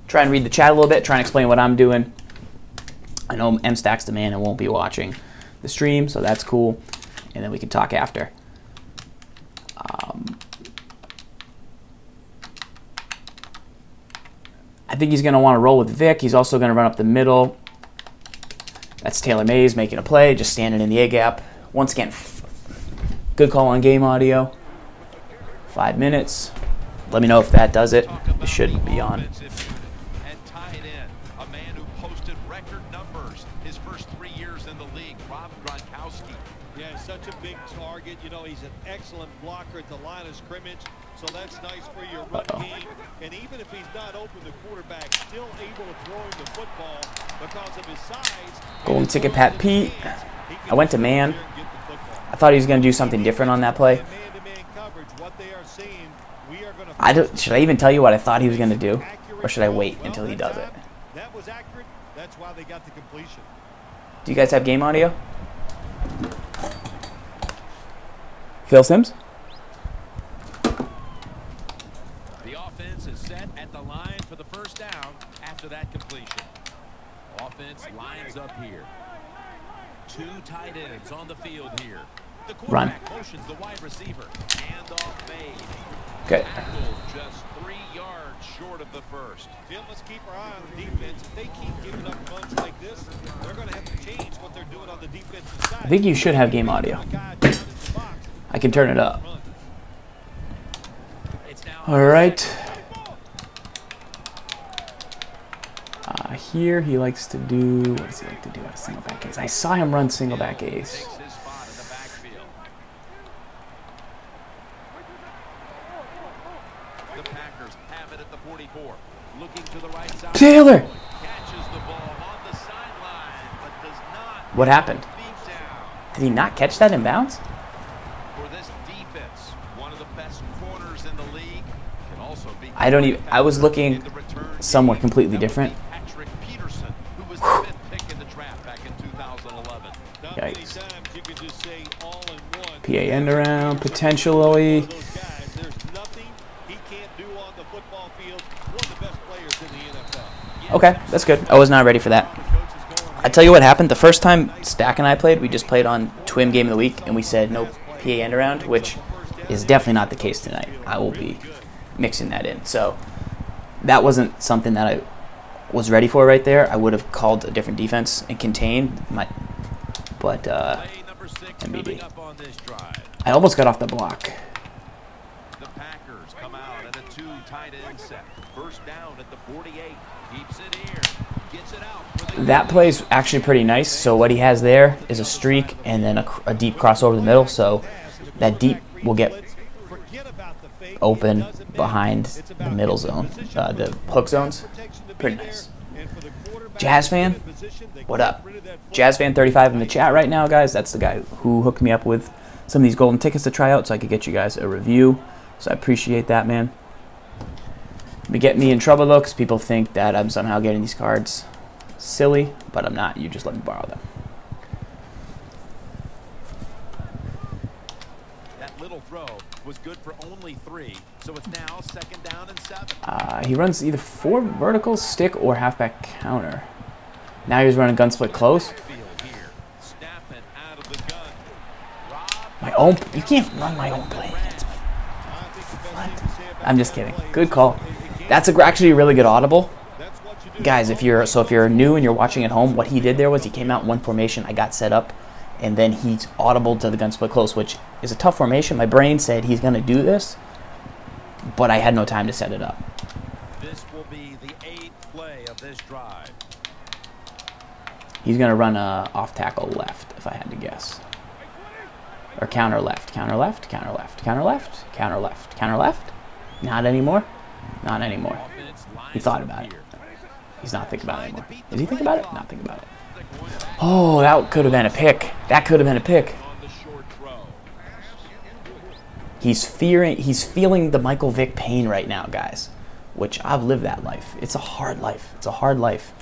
Try and read the chat a little bit. Try and explain what I'm doing. I know MStach's the man and won't be watching the stream, so that's cool. And then we can talk after. I think he's going to want to roll with Vic. He's also going to run up the middle. That's Taylor Mays making a play, just standing in the A-gap. Once again, Good call on game audio. 5 minutes. Let me know if that does it. It should be on. And tied in, a man who posted record numbers his first 3 years in the league, Rob Gronkowski. Yeah, he's such a big target. You know, he's an excellent blocker at the line of scrimmage, so that's nice for your run game. And even if he's not open, the quarterback still able to throw him the football because of his size. Golden ticket, Pat Pete. I went to man. I thought he was going to do something different on that play. Should I even tell you what I thought he was going to do? Or should I wait until he does it? That was accurate. That's why they got the completion. Do you guys have game audio? Phil Sims? The offense is set at the line for the first down after that completion. Offense lines up here. 2 tight ends on the field here. The quarterback motions the wide receiver. Handoff made. Okay. Just 3 yards short of the first. Jim, let's keep our eye on the defense. If they keep giving up runs like this, they're going to have to change what they're doing on the defensive side. I think you should have game audio. I can turn it up. All right. Here he likes to do. What does he like to do at a single back ace? I saw him run single back ace. The Packers have it at the 44. Looking to the right side. Taylor. Catches the ball on the sideline, but does not. What happened? Did he not catch that in bounds? For this defense, one of the best corners in the league, can also be. I was looking somewhere completely different. Who was the 5th pick in the draft back in 2011. Yikes. PA end around, potentially. There's nothing he can't do on the football field. One of the best players in the NFL. Okay, that's good. I was not ready for that. I tell you what happened. The first time Stack and I played, we just played on Twim Game of the Week, and we said no PA end around, which is definitely not the case tonight. I will be mixing that in. So that wasn't something that I was ready for right there. I would have called a different defense and contained my, but MBD. I almost got off the block. The Packers come out at a 2 tight end set. First down at the 48. Keeps it here. Gets it out. That play's actually pretty nice. So what he has there is a streak and then a deep cross over the middle. So that deep will get open behind the middle zone, the hook zones. Pretty nice. Jazz fan, what up? Jazz fan 35 in the chat right now, guys. That's the guy who hooked me up with some of these golden tickets to try out so I could get you guys a review. So I appreciate that, man. Be getting me in trouble though, because people think that I'm somehow getting these cards silly, but I'm not. You just let me borrow them. That little throw was good for only 3, so it's now 2nd down and 7. He runs either 4 verticals, stick, or halfback counter. Now he's running gun split close. My own. You can't run my own play. What? I'm just kidding. Good call. That's actually a really good audible. Guys, if you're new and you're watching at home, what he did there was he came out in one formation. I got set up, and then he's audible to the gun split close, which is a tough formation. My brain said he's going to do this, but I had no time to set it up. This will be the 8th play of this drive. He's going to run a off tackle left, if I had to guess. Or counter left, counter left, counter left, counter left, counter left, counter left. Not anymore. Not anymore. He thought about it. He's not thinking about it anymore. Is he thinking about it? Not thinking about it. Oh, that could have been a pick. That could have been a pick. He's feeling the Michael Vick pain right now, guys. Which I've lived that life. It's a hard life. It's a hard life.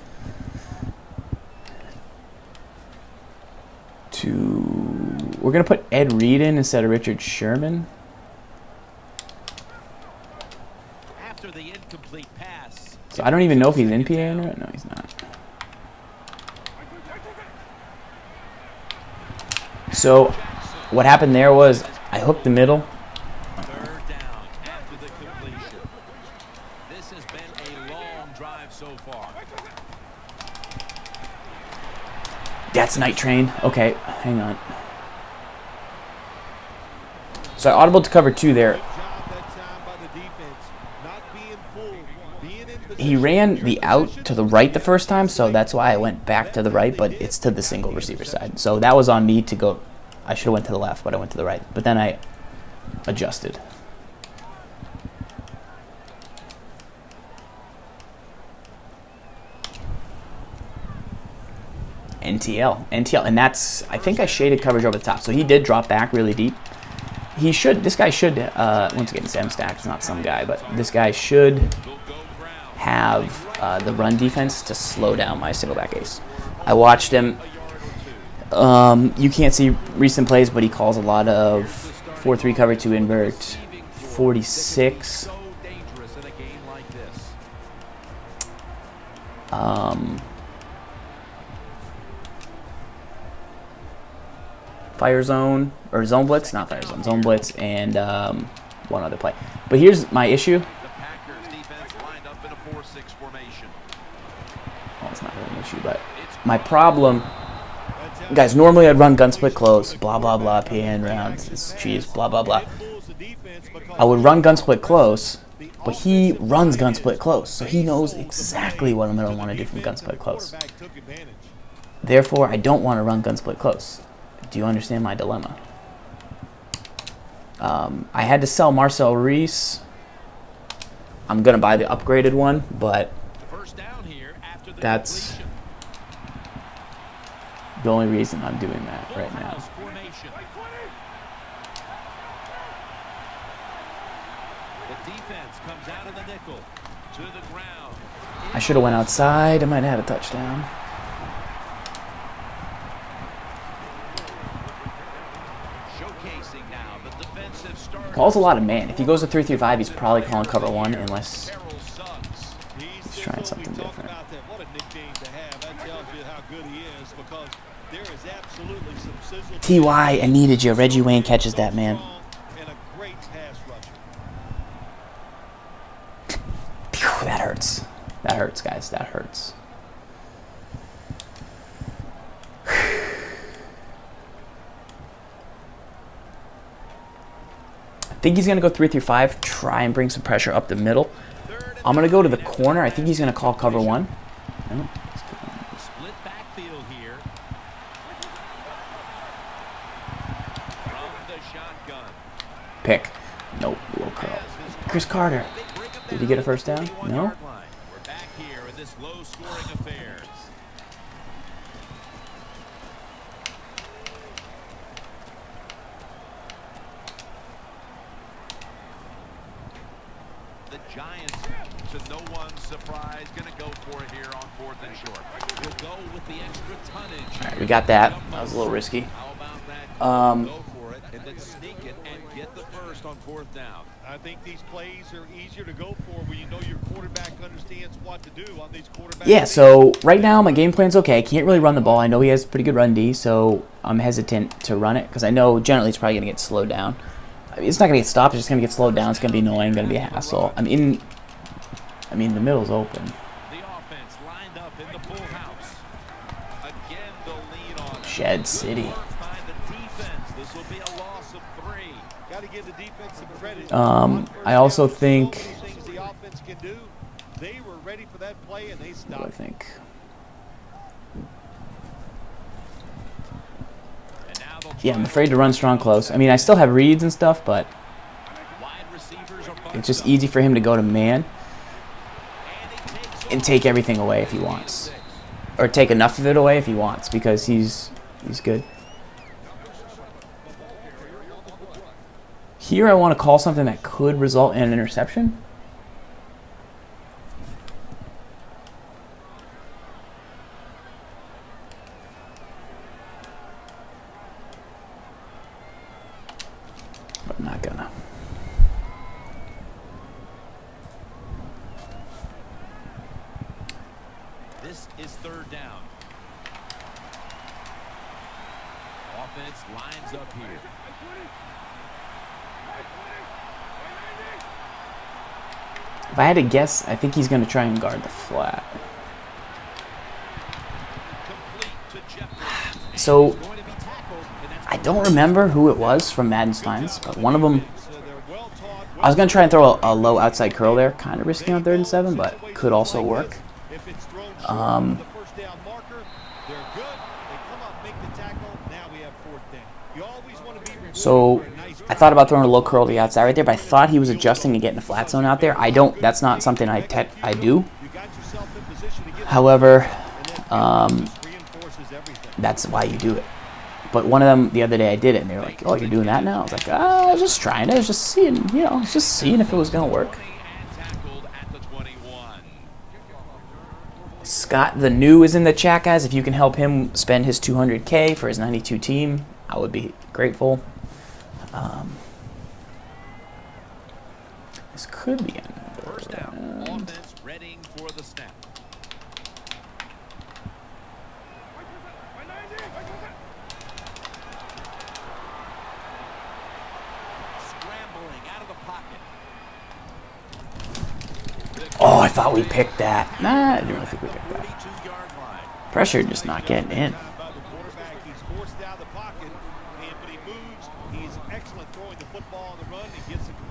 We're gonna put Ed Reed in instead of Richard Sherman. After the incomplete pass. So I don't even know if he's in PA or not. No, he's not. So what happened there was I hooked the middle. Third down after the completion. This has been a long drive so far. That's Night Train. Okay, hang on. So I audibled to cover 2 there. He ran the out to the right the first time, so that's why I went back to the right, but it's to the single receiver side. So that was on me to go. I should have went to the left, but I went to the right. But then I adjusted. NTL, and that's, I think I shaded coverage over the top. So he did drop back really deep. He should, this guy should, once again, it's MStach, it's not some guy, but this guy should have the run defense to slow down my single back ace. I watched him. You can't see recent plays, but he calls a lot of 4-3 cover 2 invert, 46. Fire zone, or zone blitz, not fire zone, zone blitz, and one other play. But here's my issue. Well, it's not really an issue, but my problem, guys, normally I'd run gun split close, blah, blah, blah, PN rounds, it's cheese, blah, blah, blah. I would run gun split close, but he runs gun split close, so he knows exactly what I'm going to want to do from gun split close. Therefore, I don't want to run gun split close. Do you understand my dilemma? I had to sell Marcel Reese. I'm going to buy the upgraded one, but that's the only reason I'm doing that right now. I should have went outside. I might have had a touchdown. Calls a lot of man. If he goes to 3-3-5, he's probably calling cover 1 unless he's trying something different. T.Y., I needed you. Reggie Wayne catches that, man. Phew, that hurts. That hurts, guys. That hurts. I think he's going to go 3-3-5, try and bring some pressure up the middle. I'm going to go to the corner. I think he's going to call cover 1. No. Split backfield here. From the shotgun. Pick. Nope. Low curl. Chris Carter. Did he get a first down? No. We're back here in this low-scoring affair. The Giants, to no one's surprise, going to go for it here on 4th and short. We'll go with the extra tonnage. All right, we got that. That was a little risky. How about that? Go for it and then sneak it and get the first on 4th down. I think these plays are easier to go for when you know your quarterback understands what to do on these quarterbacks. Yeah, so right now my game plan's okay. I can't really run the ball. I know he has pretty good run D, so I'm hesitant to run it because I know generally it's probably going to get slowed down. I mean, it's not going to get stopped. It's just going to get slowed down. It's going to be annoying. Going to be a hassle. I mean, the middle's open. The offense lined up in the full house. Again, the lead on Shed City. This will be a loss of 3. Got to give the defense some credit. I also think. Things the offense can do. They were ready for that play and they What stopped. do I think? Yeah, I'm afraid to run strong close. I mean, I still have reads and stuff, but it's just easy for him to go to man and take everything away if he wants, or take enough of it away if he wants, because he's good. Here, I want to call something that could result in an interception. But I'm not gonna. This is 3rd down. Offense lines up here. If I had to guess, I think he's going to try and guard the flat. So I don't remember who it was from Madden's times, but one of them. I was gonna try and throw a low outside curl there, kind of risky on 3rd and 7, but could also work. So I thought about throwing a low curl to the outside right there, but I thought he was adjusting and getting the flat zone out there. I don't. That's not something I do. However, that's why you do it. But one of them the other day I did it, and they were like, "Oh, you're doing that now?" I was like, "I was just trying it. I was just seeing, I was just seeing if it was gonna work." Scott the New is in the chat, guys. If you can help him spend his 200K for his 92 team, I would be grateful. This could be another First down, offense readying for the snap. Scrambling out of the pocket. Oh, I thought we picked that. Nah, I didn't really think we picked that. 42-yard line. Pressure just not getting in.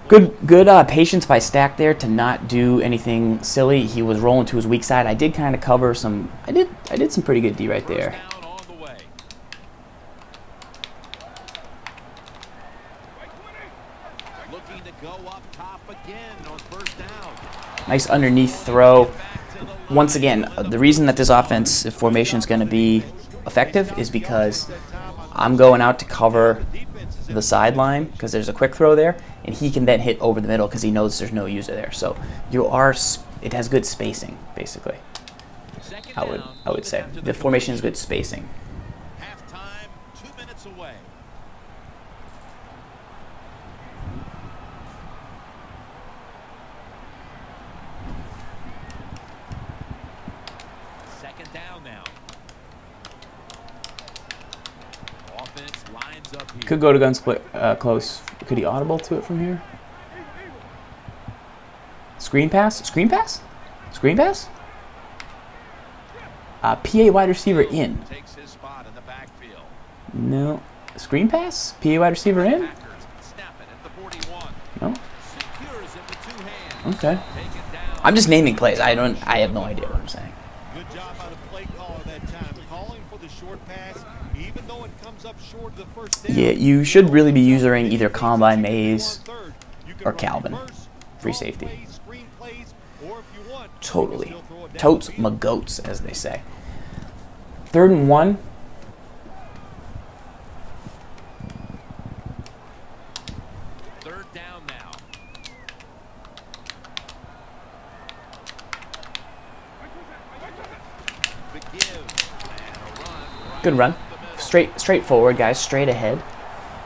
Good patience by Stack there to not do anything silly. He was rolling to his weak side. I did kind of cover some. I did some pretty good D right there. Looking to go up top again on first down. Nice underneath throw. Once again, the reason that this offense formation is going to be effective is because I'm going out to cover the sideline because there's a quick throw there, and he can then hit over the middle because he knows there's no user there. So it has good spacing, basically. I would say the formation is good spacing. Halftime, 2 minutes away. Second down now. Offense lines up here. Could go to gun split close. Could he audible to it from here? Screen pass? Screen pass? Screen pass? PA wide receiver in. Takes his spot in the backfield. No. Screen pass? PA wide receiver in? Packers snap it at the 41. No. Secures it with 2 hands. Okay. Take it down. I'm just naming plays. I have no idea what I'm saying. Good job by the play caller that time, calling for the short pass, even though it comes up short of the first down. Yeah, you should really be using either Combine, Maze, or Calvin. Free safety. Totally. Totes my goats, as they say. 3rd and 1. Third down now. The give and a run. Good run. Straightforward, guys. Straight ahead.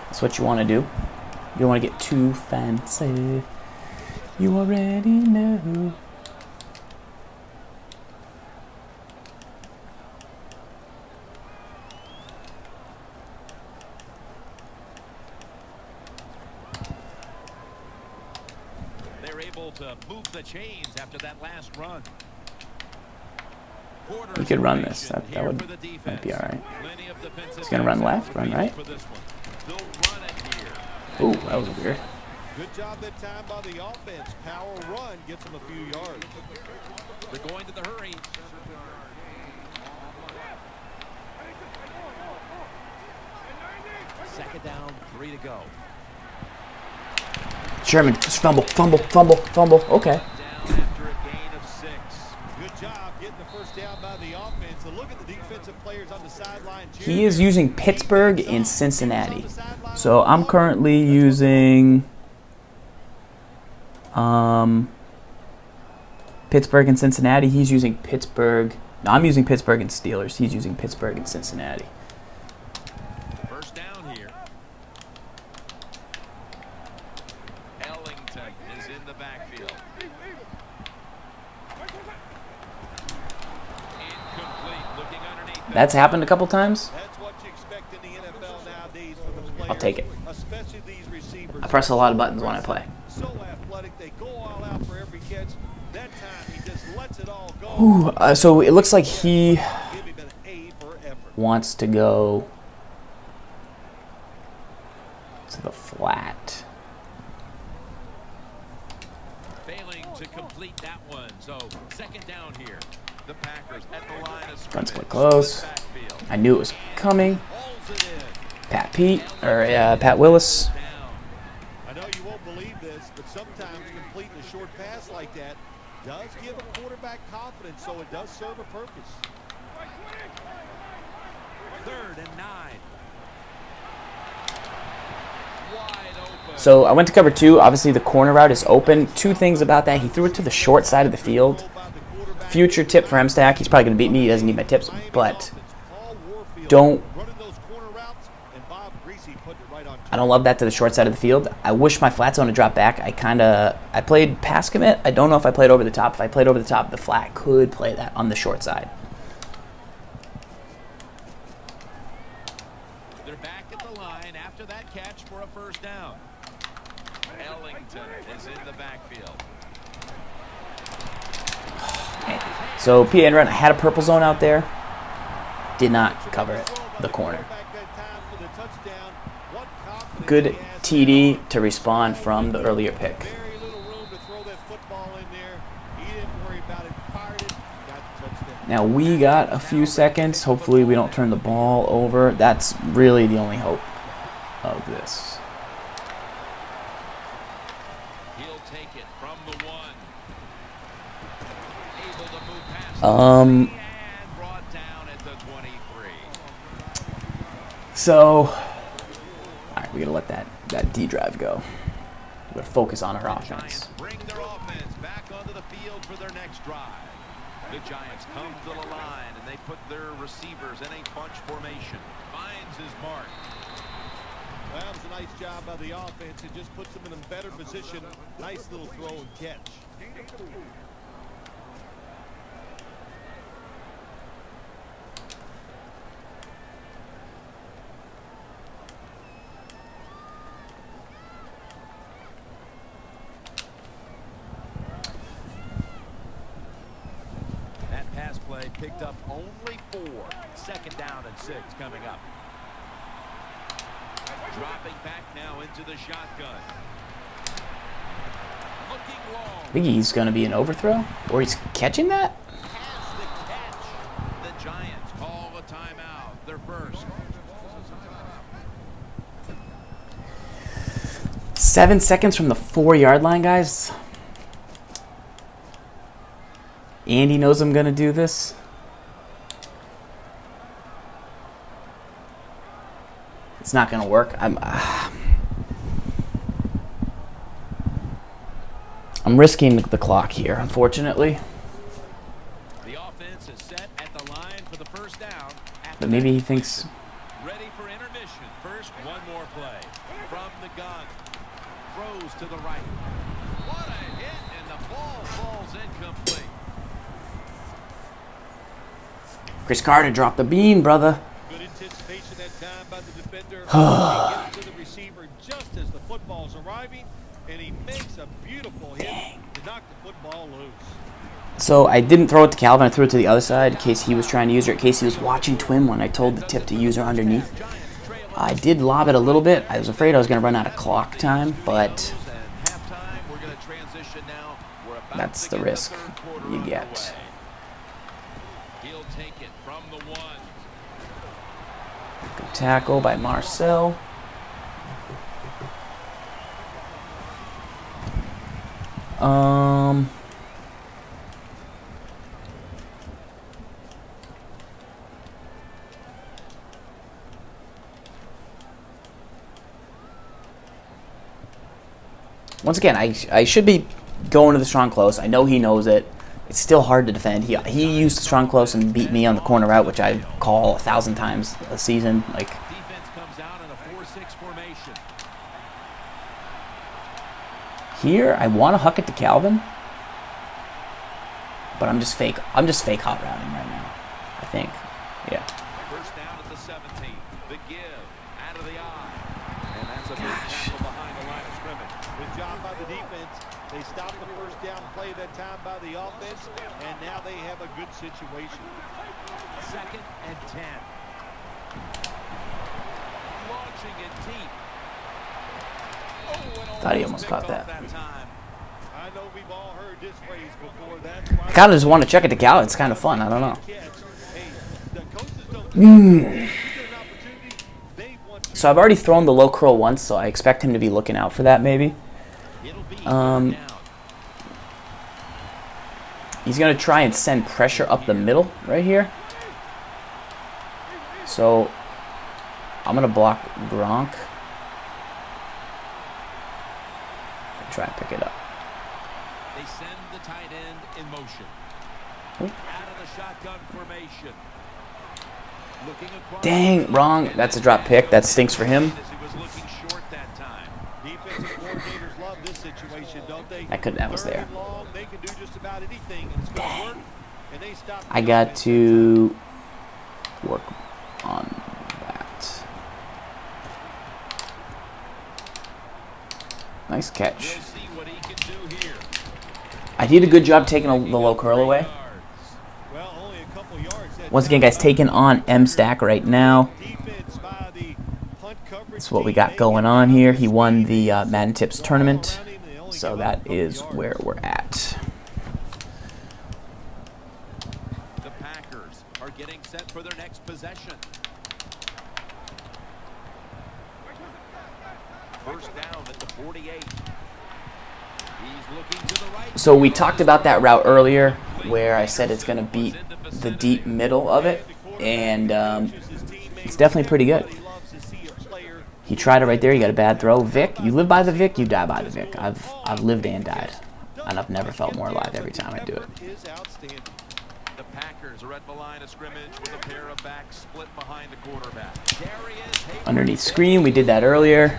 That's what you want to do. You don't want to get too fancy. You already know. They're able to move the chains after that last run. We could run this. That might be all right. He's going to run left, run right. Ooh, that was weird. Good job that time by the offense. Power run gets them a few yards. They're going to the hurry. Second down, 3 to go. Sherman, just fumble. Okay. Down after a gain of 6. Good job getting the first down by the offense. So look at the defensive players on the sideline. He is using Pittsburgh and Cincinnati. So I'm currently using Pittsburgh and Cincinnati. He's using Pittsburgh. No, I'm using Pittsburgh and Steelers. He's using Pittsburgh and Cincinnati. First down here. Ellington is in the backfield. Incomplete. Looking underneath. That's happened a couple times. That's what you expect in the NFL nowadays from the players. I'll take it. Especially these receivers. I press a lot of buttons when I play. So athletic, they go all out for every catch. That time he just lets it all go. Ooh, so it looks like he Give him an A for effort. wants to go the flat. Failing to complete that one. So second down here. The Packers at the line of scrimmage. Gun split close. I knew it was coming. Pat Willis. I know you won't believe this, but sometimes completing a short pass like that does give a quarterback confidence, so it does serve a purpose. 3rd and 9. Wide open. So I went to cover 2. Obviously, the corner route is open. 2 things about that. He threw it to the short side of the field. Future tip for MStach. He's probably going to beat me. He doesn't need my tips. But I don't love that to the short side of the field. I wish my flat zone to drop back. I played pass commit. I don't know if I played over the top. If I played over the top, the flat could play that on the short side. They're back at the line after that catch for a first down. Ellington is in the backfield. So PA and run. I had a purple zone out there. Did not cover it. The corner. Good TD to respond from the earlier pick. Now we got a few seconds. Hopefully we don't turn the ball over. That's really the only hope of this. He'll take it from the 1. Able to move past and brought down at the 23. So, all right, we gotta let that D drive go. We gotta focus on our offense. Bring their offense back onto the field for their next drive. The Giants come to the line and they put their receivers in a bunch formation. Finds his mark. Well, that was a nice job by the offense. It just puts them in a better position. Nice little throw and catch. Play picked up only 4. 2nd down and 6 coming up. Dropping back now into the shotgun. Looking long. I think he's going to be an overthrow, or he's catching that? Has the catch. The Giants call a timeout. Their first. 7 seconds from the 4-yard line, guys. Andy knows I'm going to do this. It's not going to work. I'm risking the clock here, unfortunately. The offense is set at the line for the first down. But maybe he thinks... Ready for intermission. First, one more play. From the gun. Throws to the right. What a hit, and the ball falls incomplete. Chris Carter dropped the bean, brother. Good anticipation that time by the defender. He gets to the receiver just as the football's arriving, and he makes a beautiful hit to knock the football loose. So I didn't throw it to Calvin. I threw it to the other side in case he was trying to use her. In case he was watching Twin when I told the tip to use her underneath. I did lob it a little bit. I was afraid I was going to run out of clock time, but that's the risk you get. He'll take it from the 1. Good tackle by Marcel. Once again, I should be going to the strong close. I know he knows it. It's still hard to defend. He used the strong close and beat me on the corner route, which I call 1,000 times a season. Like, defense comes out in a 4-6 formation. Here, I want to huck it to Calvin, but I'm just fake hot routing right now. I think, yeah. First down at the 17. The give out of the eye, and that's a big tackle behind the line of scrimmage. Good job by the defense. They stopped the first down play that time by the offense, and now they have a good situation. 2nd and 10. Launching it deep. Thought he almost caught that. I know we've all heard this phrase before. That's I kind of just want to check it to Cal. It's kind of fun. I don't know. So I've already thrown the low curl once, so I expect him to be looking out for that maybe. He's going to try and send pressure up the middle right here. So I'm going to block Gronk. Try and pick it up. They send the tight end in motion. Ooh. Out of the shotgun formation. Looking across. Dang, wrong. That's a drop pick. That stinks for him. He was looking short that time. Defensive coordinators love this situation, don't they? That was there. Long, they can do just about anything, and it's going to work. And they stop I got to work on that. Nice catch. We'll see what he can do here. I did a good job taking the low curl away. Well, only a couple yards. Once again, guys, taking on MStach right now. That's what we got going on here. He won the Madden Tips tournament, so that is where we're at. The Packers are getting set for their next possession. First down at the 48. He's looking to the right. So we talked about that route earlier where I said it's going to beat the deep middle of it, and it's definitely pretty good. He tried it right there. He got a bad throw. Vic, you live by the Vic, you die by the Vic. I've lived and died, and I've never felt more alive every time I do it. The Packers are at the line of scrimmage with a pair of backs split behind the quarterback. Underneath screen, we did that earlier.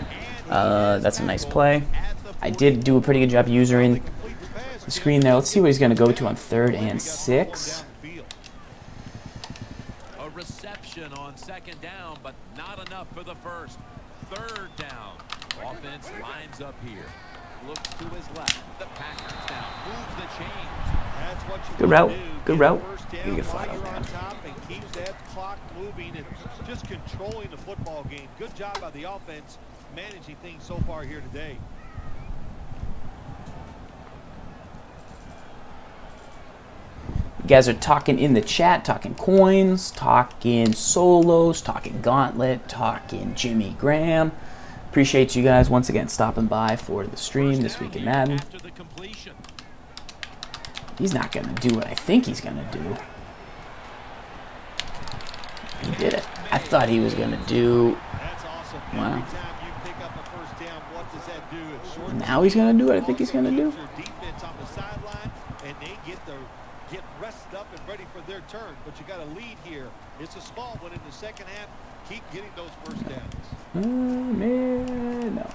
That's a nice play. I did do a pretty good job using the screen there. Let's see what he's going to go to on 3rd and 6. A reception on 2nd down, but not enough for the first. 3rd down. Offense lines up here. Looks to his left. The Packers now move the chains. That's what you Good route. do. Good route. You get flat on out there. top and keeps that clock moving and just controlling the football game. Good job by the offense managing things so far here today. You guys are talking in the chat, talking coins, talking solos, talking gauntlet, talking Jimmy Graham. Appreciate you guys once again stopping by for the stream this week in Madden. He's not going to do what I think he's going to do. He did it. I thought he was going to do... Wow. Now he's going to do what I think he's going to do. Get rested up and ready for their turn, but you got a lead here. It's a small one in the second half. Keep getting those first downs. Man, no.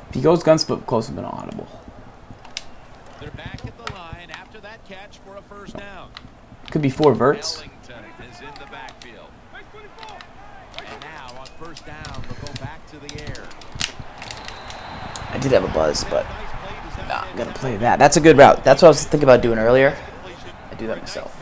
If he goes gun split close, has been audible. They're back at the line after that catch for a first down. Could be 4 verts. Ellington is in the backfield. And now on first down, they'll go back to the air. I did have a buzz, but nah, I'm going to play that. That's a good route. That's what I was thinking about doing earlier. I do that myself.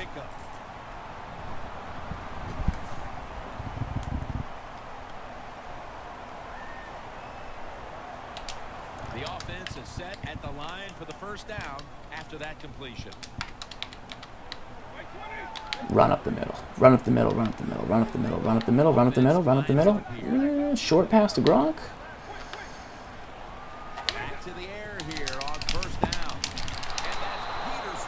The offense is set at the line for the first down after that completion. Run up the middle. Run up the middle. Run up the middle. Run up the middle. Run up the middle. Run up the middle. Run up the middle. Short pass to Gronk. Back to the air here on first down.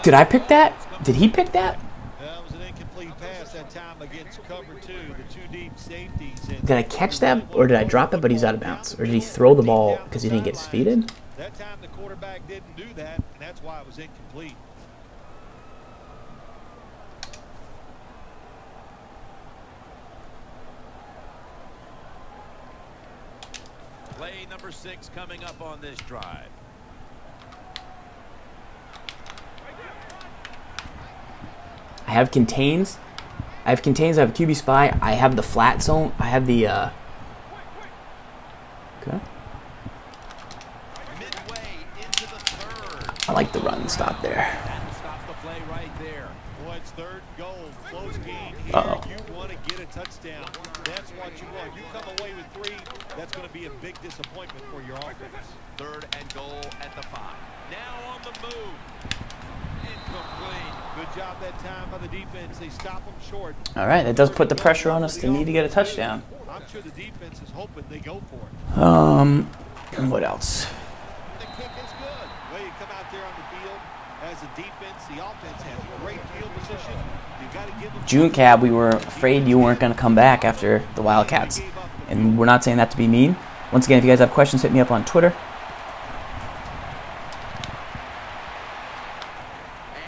Did I pick that? Did he pick that? That was an incomplete pass that time against cover 2, the 2 deep safeties. Did I catch that, or did I drop it, but he's out of bounds? Or did he throw the ball because he didn't get his feet in? That time the quarterback didn't do that, and that's why it was incomplete. Play number 6 coming up on this drive. I have contains. I have contains. I have QB spy. I have the flat zone. I have the. Okay. Midway into the 3rd. I like the run and stop there. That'll stop the play right there. Boy, it's 3rd and goal. Close game here. Uh-oh. You want to get a touchdown. That's what you want. You come away with 3, that's going to be a big disappointment for your offense. 3rd and goal at the 5. Now on the move. Incomplete. Good job that time by the defense. They stop them short. All right, that does put the pressure on us to need to get a touchdown. I'm sure the defense is hoping they go for it. And what else? The kick is good. Well, you come out there on the field as a defense. The offense has great field position. You got to give them. June Cab, we were afraid you weren't going to come back after the Wildcats. And we're not saying that to be mean. Once again, if you guys have questions, hit me up on Twitter.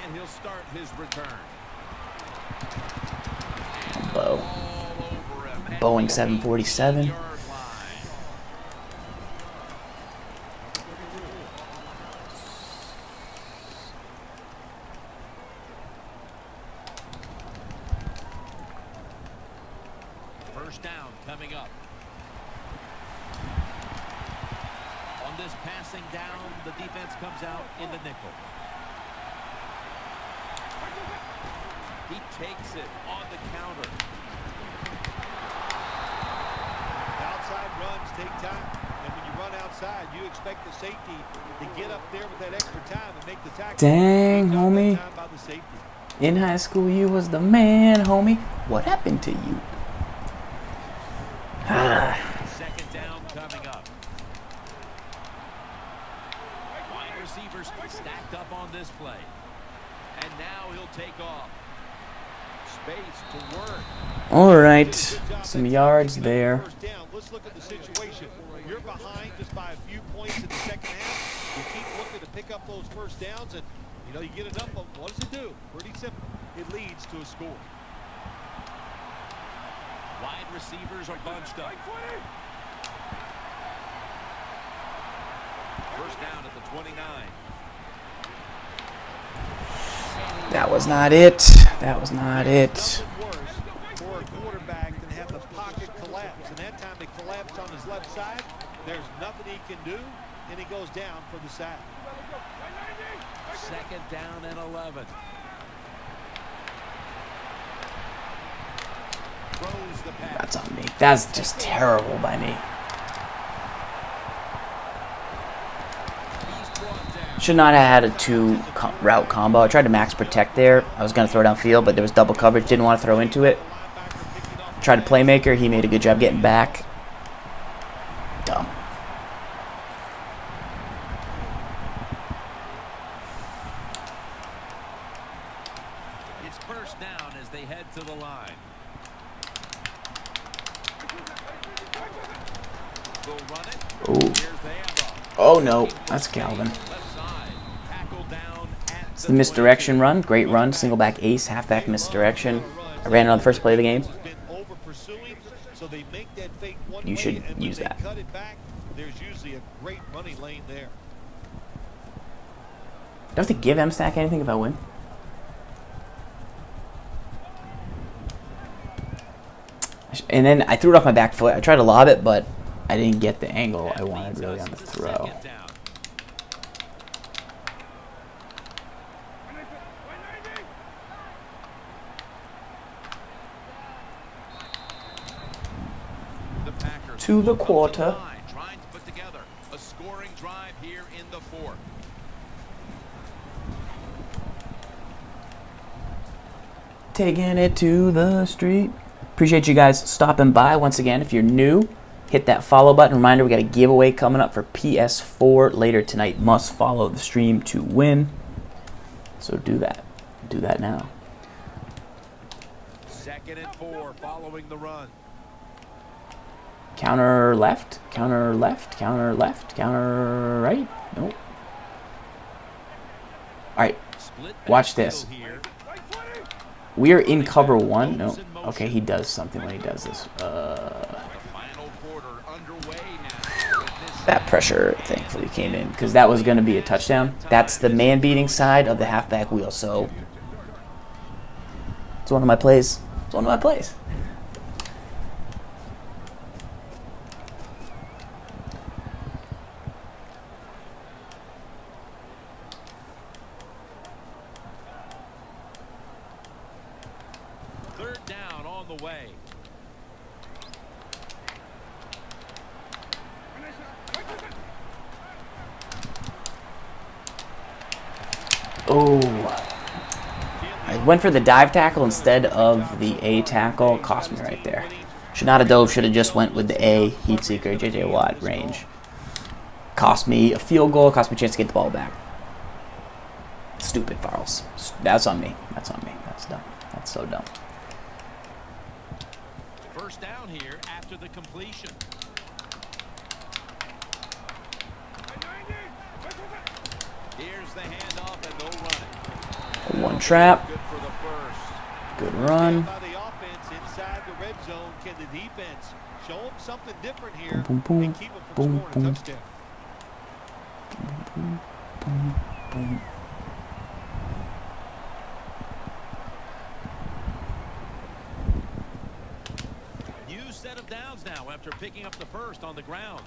And he'll start his return. Low. Boeing 747. First down coming up. On this passing down, the defense comes out in the nickel. He takes it on the counter. Outside runs take time. And when you run outside, you expect the safety to get up there with that extra time and make the tackle. Dang, homie. Time by the safety. In high school, you was the man, homie. What happened to you? Second down coming up. Wide receivers stacked up on this play. And now he'll take off. Space to work. All right, some yards there. Let's look at the situation. You're behind just by a few points in the second half. You keep looking to pick up those first downs, and you get enough of them. What does it do? Pretty simple. It leads to a score. Wide receivers are bunched up. First down at the 29. That was not it. That was not it. Nothing worse for a quarterback than have the pocket collapse. And that time it collapsed on his left side. There's nothing he can do, and he goes down for the sack. Second down and 11. Throws the pass. That's on me. That's just terrible by me. He's brought down. Should not have had a 2 route combo. I tried to max protect there. I was going to throw downfield, but there was double coverage. Didn't want to throw into it. Tried to playmaker. He made a good job getting back. Dumb. It's first down as they head to the line. They'll run it. Oh. Here's the handoff. Oh no, that's Calvin. Left side. Tackle down at It's the misdirection run. Great run. Single back ace. Halfback misdirection. I ran it on the first play of the game. You should use that. There's usually a great running lane there. Do I have to give MStach anything if I win? And then I threw it off my back foot. I tried to lob it, but I didn't get the angle I wanted really on the throw. Second down. The Packers To the up quarter. line, trying to put together a scoring drive here in the 4th. Taking it to the street. Appreciate you guys stopping by. Once again, if you're new, hit that follow button. Reminder, we got a giveaway coming up for PS4 later tonight. Must follow the stream to win. So do that. Do that now. Second and 4 following the run. Counter left, counter left, counter left, counter right. Nope. All right, Split watch backfield this. here. We are in cover 1. No. Okay, he does something when he does this. The final quarter underway now. With this That pressure thankfully came in because that was going to be a touchdown. That's the man-beating side of the halfback wheel. So it's one of my plays. It's one of my plays. third down on the way. Oh, I went for the dive tackle instead of the A tackle. Cost me right there. Should not have dove. Should have just went with the A heat seeker, J.J. Watt range. Cost me a field goal. Cost me a chance to get the ball back. Stupid Farls. That's on me. That's on me. That's dumb. That's so dumb. First down here after the completion. Here's the handoff and they'll run it. One trap. Good for the first. Good run. By the offense inside the red zone, can the defense show them something different here Boom, boom, and keep them from boom, scoring boom. a touchdown? Boom. New set of downs now after picking up the first on the ground.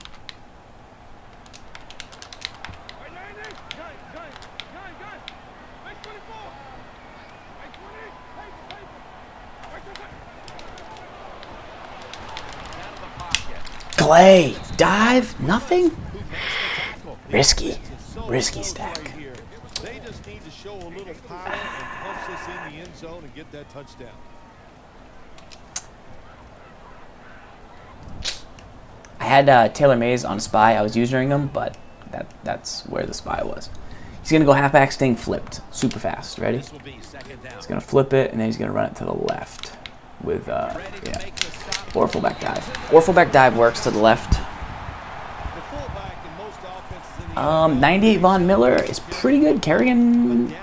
Out of the pocket. Clay. Dive. Nothing. Who makes the tackle? Risky. So Risky close stack. right here. They just need to show a little power and punch this in the end zone and get that touchdown. I had Taylor Mays on spy. I was using him, but that's where the spy was. He's going to go halfback sting flipped. Super fast. Ready? This will be second down. He's going to flip it, and then he's going to run it to the left with, yeah. Or fullback dive. Or fullback dive works to the left. The fullback in most offenses in the 98 Von Miller is pretty good. Kerrigan,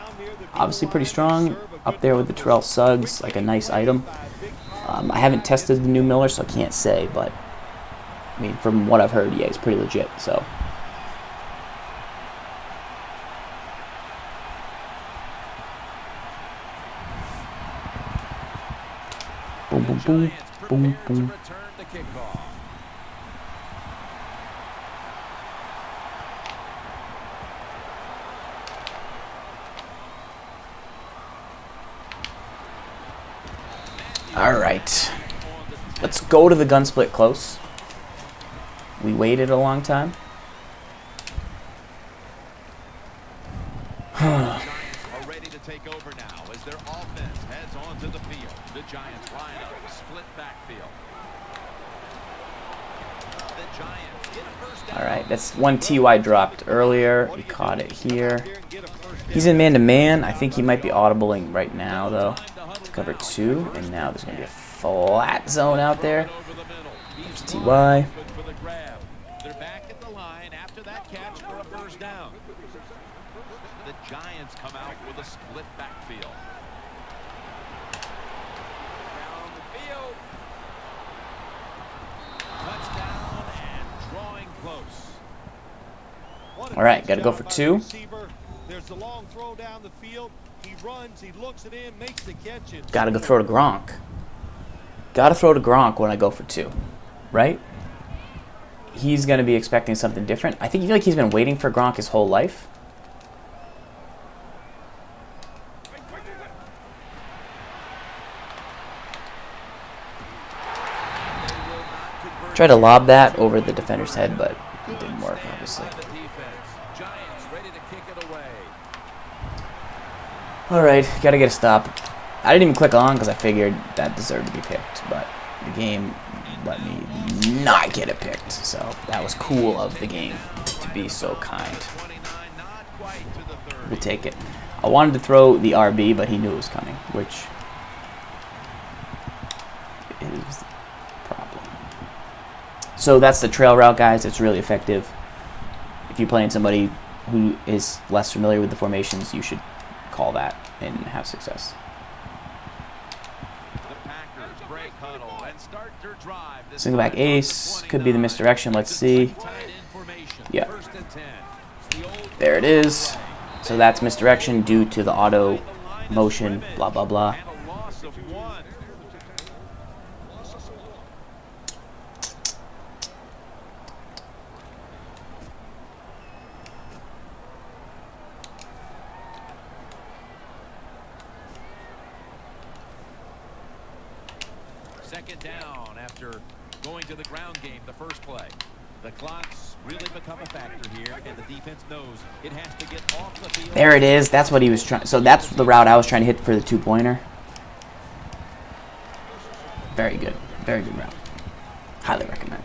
obviously pretty strong. Up there with the Terrell Suggs, like a nice item. I haven't tested the new Miller, so I can't say, but I mean, from what I've heard, yeah, he's pretty legit, so. Boom, boom, boom, boom, boom. Return the kickoff. All right. Let's go to the gun split close. We waited a long time. Giants are ready to take over now as their offense heads onto the field. The Giants line up, split backfield. The Giants get a first down. All right, that's one TY dropped earlier. He caught it here. He's in man-to-man. I think he might be audibling right now, though. Cover 2, and now there's going to be a flat zone out there. There's TY. For the grab. They're back at the line after that catch for a first down. The Giants come out with a split backfield. Down the field. Touchdown and drawing close. All right, got to go for 2. There's the long throw down the field. He runs, he looks it in, makes the catch. Got to go throw to Gronk. Got to throw to Gronk when I go for 2, right? He's going to be expecting something different. I feel like he's been waiting for Gronk his whole life. Tried to lob that over the defender's head, but it didn't work, obviously. Giants ready to kick it away. All right, got to get a stop. I didn't even click on because I figured that deserved to be picked, but the game let me not get it picked. So that was cool of the game to be so kind. 29, not quite to the 30. We'll take it. I wanted to throw the RB, but he knew it was coming, which is the problem. So that's the trail route, guys. It's really effective. If you're playing somebody who is less familiar with the formations, you should call that and have success. The Packers break huddle and start their drive. This Single back time from the ace. Could be the 29. misdirection. Let's see. Tight end formation. Yeah. First and 10. It's the old There it is. So that's misdirection due to the auto motion, blah, blah, blah. and a loss of 1. second down after going to the ground game the first play. The clock's really become a factor here, and the defense knows it has to get off the field. There it is. That's what he was trying. So that's the route I was trying to hit for the two-pointer. Very good. Very good route. Highly recommend.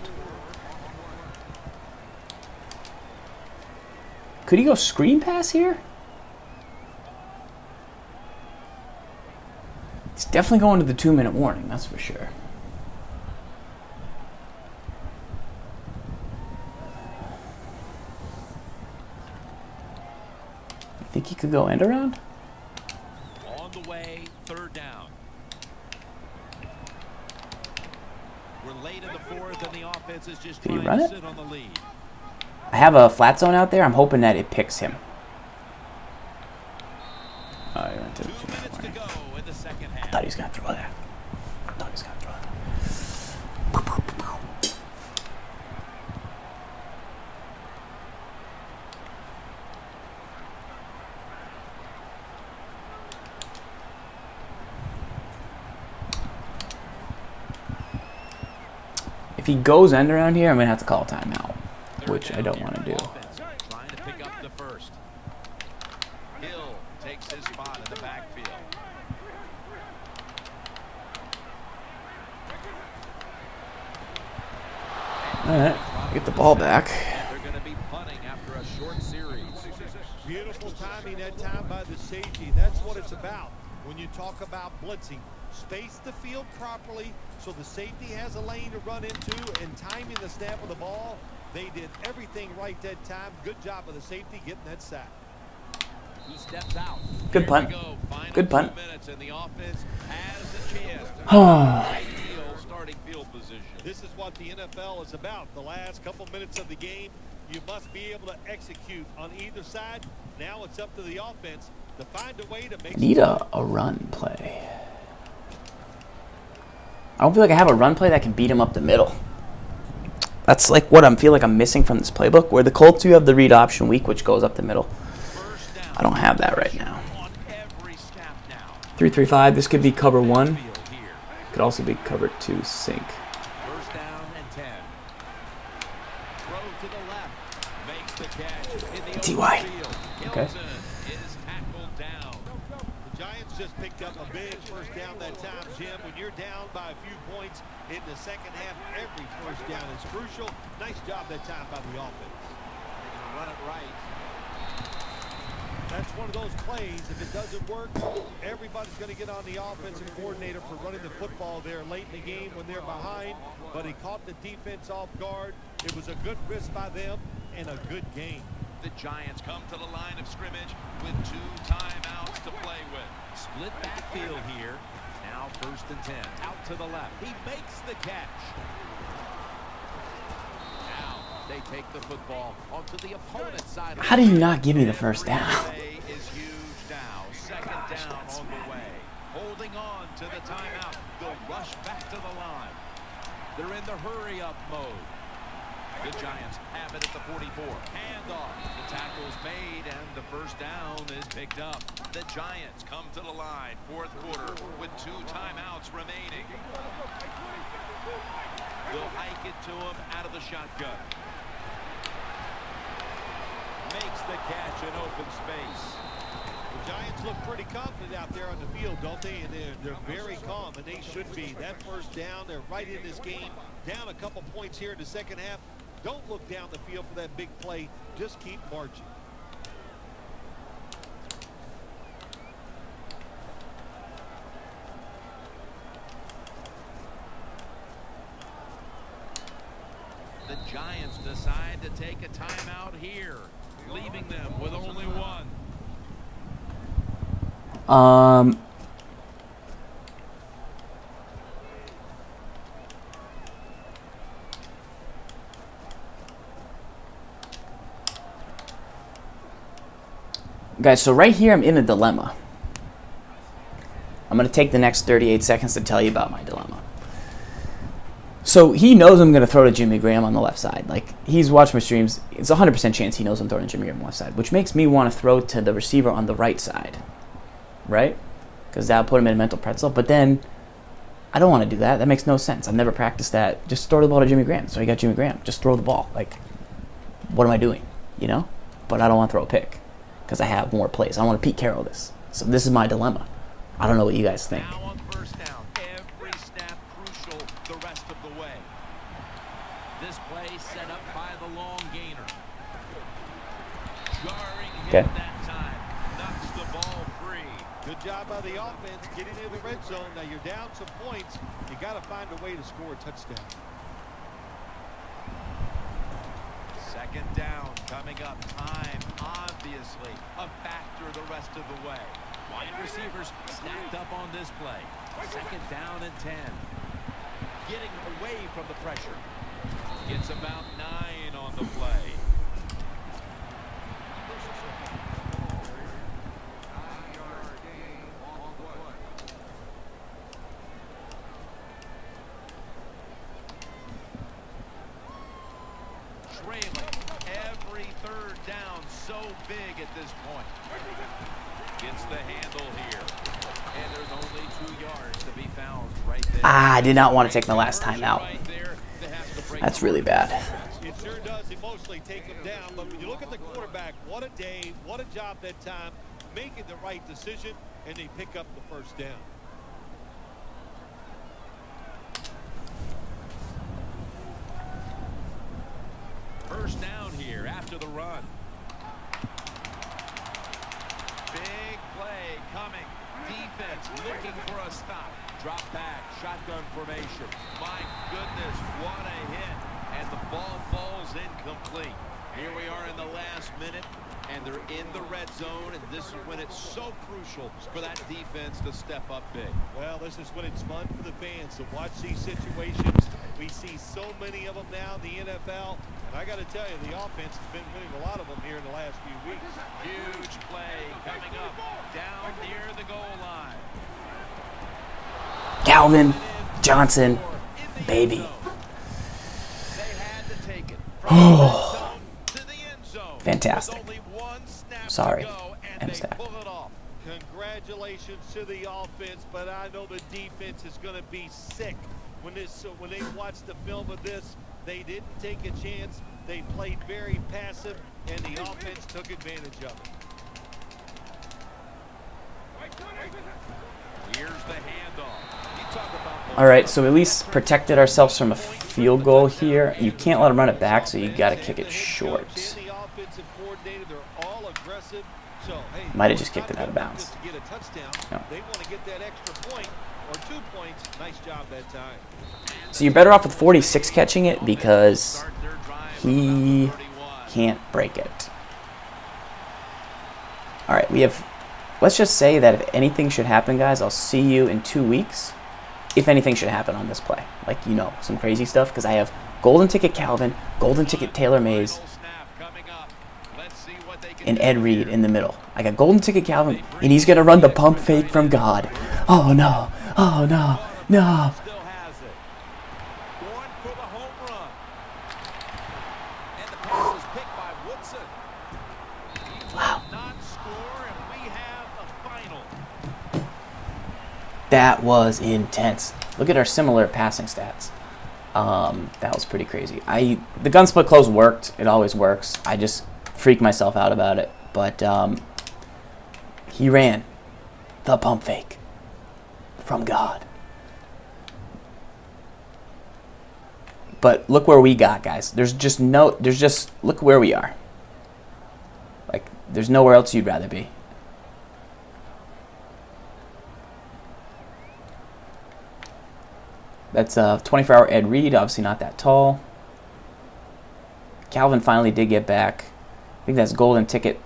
Could he go screen pass here? He's definitely going to the 2-minute warning, that's for sure. You think he could go end around? On the way, third down. We're late in the fourth, and the offense is just Did he trying run to it? sit on the lead. I have a flat zone out there. I'm hoping that it picks him. Oh, he went to the 2 minutes to go in the second I half. thought he was going to throw that. I thought he was going to throw that. If he goes end around here, I'm going to have to call a timeout, which I don't want to do. Trying to pick up the first. Hill takes his spot in the backfield. All right, get the ball back. They're going to be punting after a short series. Beautiful timing that time by the safety. That's what it's about when you talk about blitzing. Space the field properly so the safety has a lane to run into, and timing the snap of the ball. They did everything right that time. Good job of the safety getting that sack. He steps out. Good punt. Here we go. Final Good punt. 2 minutes, and the offense has a chance to Oh. ideal starting field position. This is what the NFL is about. The last couple minutes of the game, you must be able to execute on either side. Now it's up to the offense to find a way to make Need a run play. I don't feel like I have a run play that can beat him up the middle. That's like what I feel like I'm missing from this playbook, where the Colts, you have the read option weak, which goes up the middle. First down. I don't have that right now. On every snap now. 3-3-5, this could be cover 1. Field here. Could also be cover 2 sink. First down and 10. Throw to the left. Makes the catch in the T.Y. open field. Okay. Hilton is tackled down. The Giants just picked up a big first down that time, Jim. When you're down by a few points in the second half, every first down is crucial. Nice job that time by the offense. Run it right. That's one of those plays. If it doesn't work, everybody's going to get on the offensive coordinator for running the football there late in the game when they're behind. But he caught the defense off guard. It was a good risk by them and a good game. The Giants come to the line of scrimmage with 2 timeouts to play with. Split backfield here. Now first and 10. Out to the left. He makes the catch. Now they take the football onto the opponent's side. How do you not give me the first down? Play is huge now. Second down on the way. Holding on to the timeout. They'll rush back to the line. They're in the hurry-up mode. The Giants have it at the 44. Handoff. The tackle's made, and the first down is picked up. The Giants come to the line, fourth quarter, with 2 timeouts remaining. They'll hike it to him out of the shotgun. Makes the catch in open space. The Giants look pretty confident out there on the field, don't they? And they're very calm, and they should be. That first down, they're right in this game. Down a couple points here in the second half. Don't look down the field for that big play. Just keep marching. The Giants decide to take a timeout here, leaving them with only 1. Guys, so right here I'm in a dilemma. I'm going to take the next 38 seconds to tell you about my dilemma. So he knows I'm going to throw to Jimmy Graham on the left side. Like, he's watched my streams. It's a 100% chance he knows I'm throwing to Jimmy Graham on the left side, which makes me want to throw to the receiver on the right side, right? Because that'll put him in a mental pretzel. But then I don't want to do that. That makes no sense. I've never practiced that. Just throw the ball to Jimmy Graham. So you got Jimmy Graham. Just throw the ball. Like, what am I doing? You know? But I don't want to throw a pick because I have more plays. I want to Pete Carroll this. So this is my dilemma. I don't know what you guys think. Now on first down, every snap crucial the rest of the way. This play set up by the long gainer. Jarring hit that time. Knocks the ball free. Good job by the offense getting into the red zone. Now you're down some points. You got to find a way to score a touchdown. Second down coming up. Time, obviously, a factor the rest of the way. Wide receivers stacked up on this play. Second down and 10. Getting away from the pressure. Gets about 9 on the play. Trailing every third down, so big at this point. Gets the handle here. And there's only 2 yards to be found right there. I did not want to take my last time out. That's really bad. It sure does emotionally take him down, but when you look at the quarterback, what a day, what a job that time, making the right decision, and they pick up the first down. First down here after the run. Big play coming. Defense looking for a stop. Drop back, shotgun formation. My goodness, what a hit. And the ball falls incomplete. Here we are in the last minute, and they're in the red zone, and this is when it's so crucial for that defense to step up big. Well, this is when it's fun for the fans to watch these situations. We see so many of them now in the NFL, and I got to tell you, the offense has been winning a lot of them here in the last few weeks. Huge play coming up down near the goal line. Calvin Johnson, baby. They had to take it from the red zone to the end zone. Fantastic. With only one snap Sorry, to go, and they MStach. pull it off. Congratulations to the offense, but I know the defense is going to be sick when they watch the film of this. They didn't take a chance. They played very passive, and the offense took advantage of it. Here's the handoff. You talk about All right, so we at least protected ourselves from a field goal here. You can't let them run it back, so you got to kick it short. The offensive coordinator, they're all aggressive. So, hey, Might have just kicked it out of bounds. just to get a touchdown. No. They want to get that extra point or 2 points. Nice job that time. So you're better off with 46 catching it because he can't break it. All right, let's just say that if anything should happen, guys, I'll see you in 2 weeks. If anything should happen on this play, like, you know, some crazy stuff, because I have golden ticket Calvin, golden ticket Taylor Mays, and Ed Reed in the middle. I got golden ticket Calvin, and he's going to run the pump fake from God. Oh, no. Oh, no. No. Still has it. Going for the home run. And the pass is picked by Woodson. He Wow. will not score, and we have a final. That was intense. Look at our similar passing stats. That was pretty crazy. The gun split close worked. It always works. I just freaked myself out about it. But he ran the pump fake from God. But look where we got, guys. Look where we are. Like, there's nowhere else you'd rather be. That's 24-hour Ed Reed, obviously not that tall. Calvin finally did get back. I think that's golden ticket.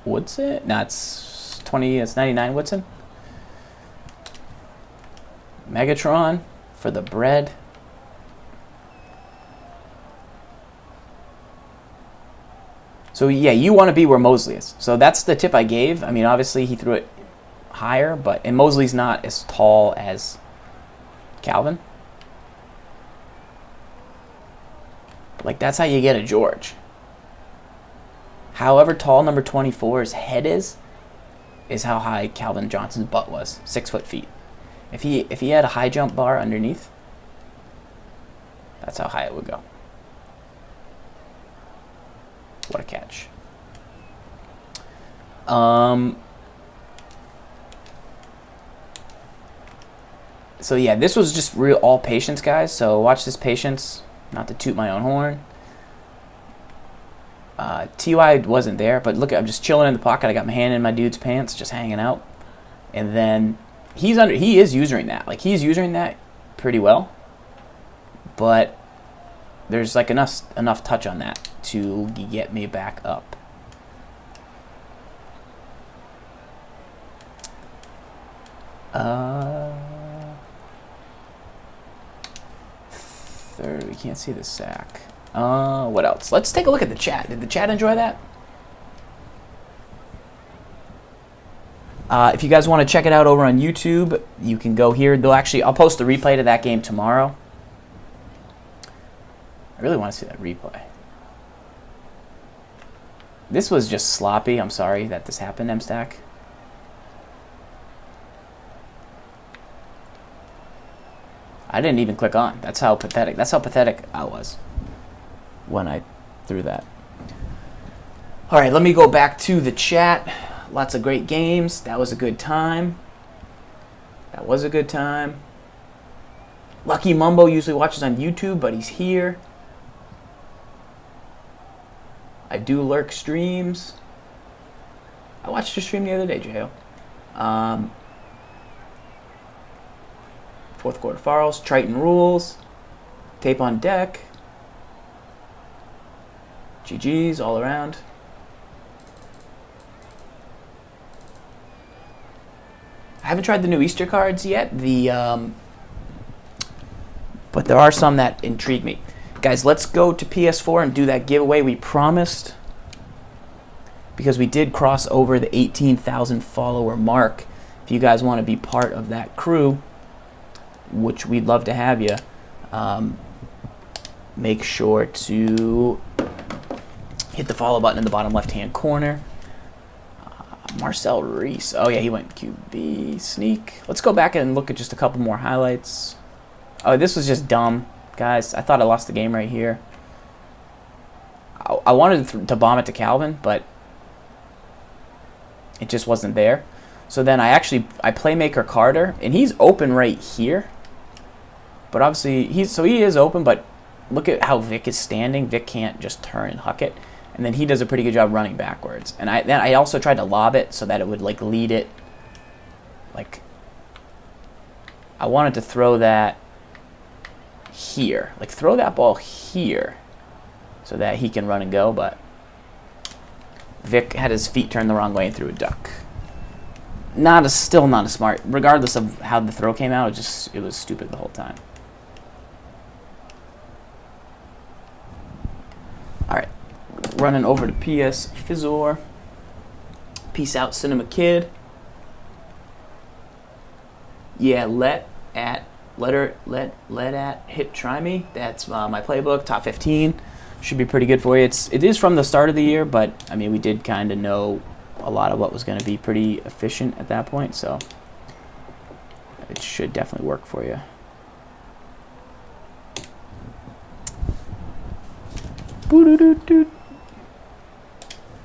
Woodson? No, it's 99 Woodson. Megatron for the bread. So yeah, you want to be where Mosley is. So that's the tip I gave. I mean, obviously he threw it higher, and Mosley's not as tall as Calvin. Like, that's how you get a George. However tall number 24's head is how high Calvin Johnson's butt was. 6 foot feet. If he had a high jump bar underneath, that's how high it would go. What a catch. So yeah, this was just real all patience, guys. So watch this patience. Not to toot my own horn. TY wasn't there, but look, I'm just chilling in the pocket. I got my hand in my dude's pants, just hanging out. And then he is using that. Like, he's using that pretty well. But there's like enough touch on that to get me back up. Third, we can't see the sack. What else? Let's take a look at the chat. Did the chat enjoy that? If you guys want to check it out over on YouTube, you can go here. I'll post the replay to that game tomorrow. I really want to see that replay. This was just sloppy. I'm sorry that this happened, MStach. I didn't even click on. That's how pathetic I was when I threw that. All right, let me go back to the chat. Lots of great games. That was a good time. That was a good time. Lucky Mumbo usually watches on YouTube, but he's here. I do lurk streams. I watched your stream the other day, Jo. Fourth quarter Farls, Triton rules, tape on deck. GG's all around. I haven't tried the new Easter cards yet. But there are some that intrigue me. Guys, let's go to PS4 and do that giveaway we promised, because we did cross over the 18,000 follower mark. If you guys want to be part of that crew, which we'd love to have you, make sure to hit the follow button in the bottom left-hand corner. Marcel Reese. Oh, yeah, he went QB sneak. Let's go back and look at just a couple more highlights. Oh, this was just dumb, guys. I thought I lost the game right here. I wanted to bomb it to Calvin, but it just wasn't there. So then I playmaker Carter, and he's open right here. But obviously, he is open, but look at how Vic is standing. Vic can't just turn and huck it. And then he does a pretty good job running backwards. And I also tried to lob it so that it would like lead it. Like, I wanted to throw that here. Like, throw that ball here so that he can run and go, but Vic had his feet turned the wrong way and threw a duck. Still not a smart, regardless of how the throw came out, it was stupid the whole time. Alright, running over to PS Fizzor. Peace out, Cinema Kid. Yeah, let at hit try me. That's my playbook, top 15. Should be pretty good for you. It is from the start of the year, but I mean, we did kind of know a lot of what was going to be pretty efficient at that point, so it should definitely work for you.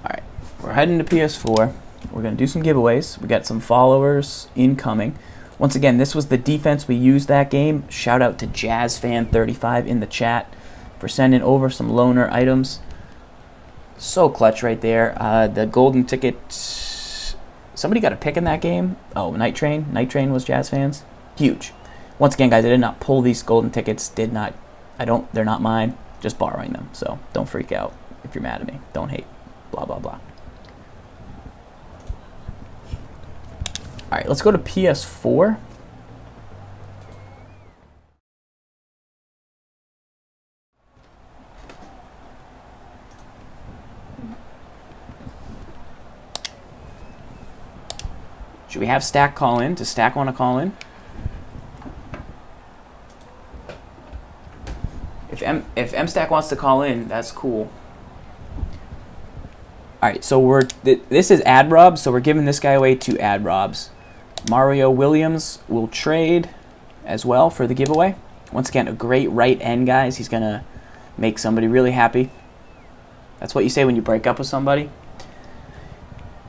Alright, we're heading to PS4. We're going to do some giveaways. We got some followers incoming. Once again, this was the defense we used that game. Shout out to JazzFan35 in the chat for sending over some loaner items. So clutch right there. The golden ticket. Somebody got a pick in that game. Oh, Night Train. Night Train was Jazz fans. Huge. Once again, guys, I did not pull these golden tickets. They're not mine. Just borrowing them. So don't freak out if you're mad at me. Don't hate. Blah, blah, blah. All right, let's go to PS4. Should we have Stack call in? Does Stack want to call in? If MStach wants to call in, that's cool. All right, so this is ad robs, so we're giving this guy away to ad robs. Mario Williams will trade as well for the giveaway. Once again, a great right end, guys. He's going to make somebody really happy. That's what you say when you break up with somebody.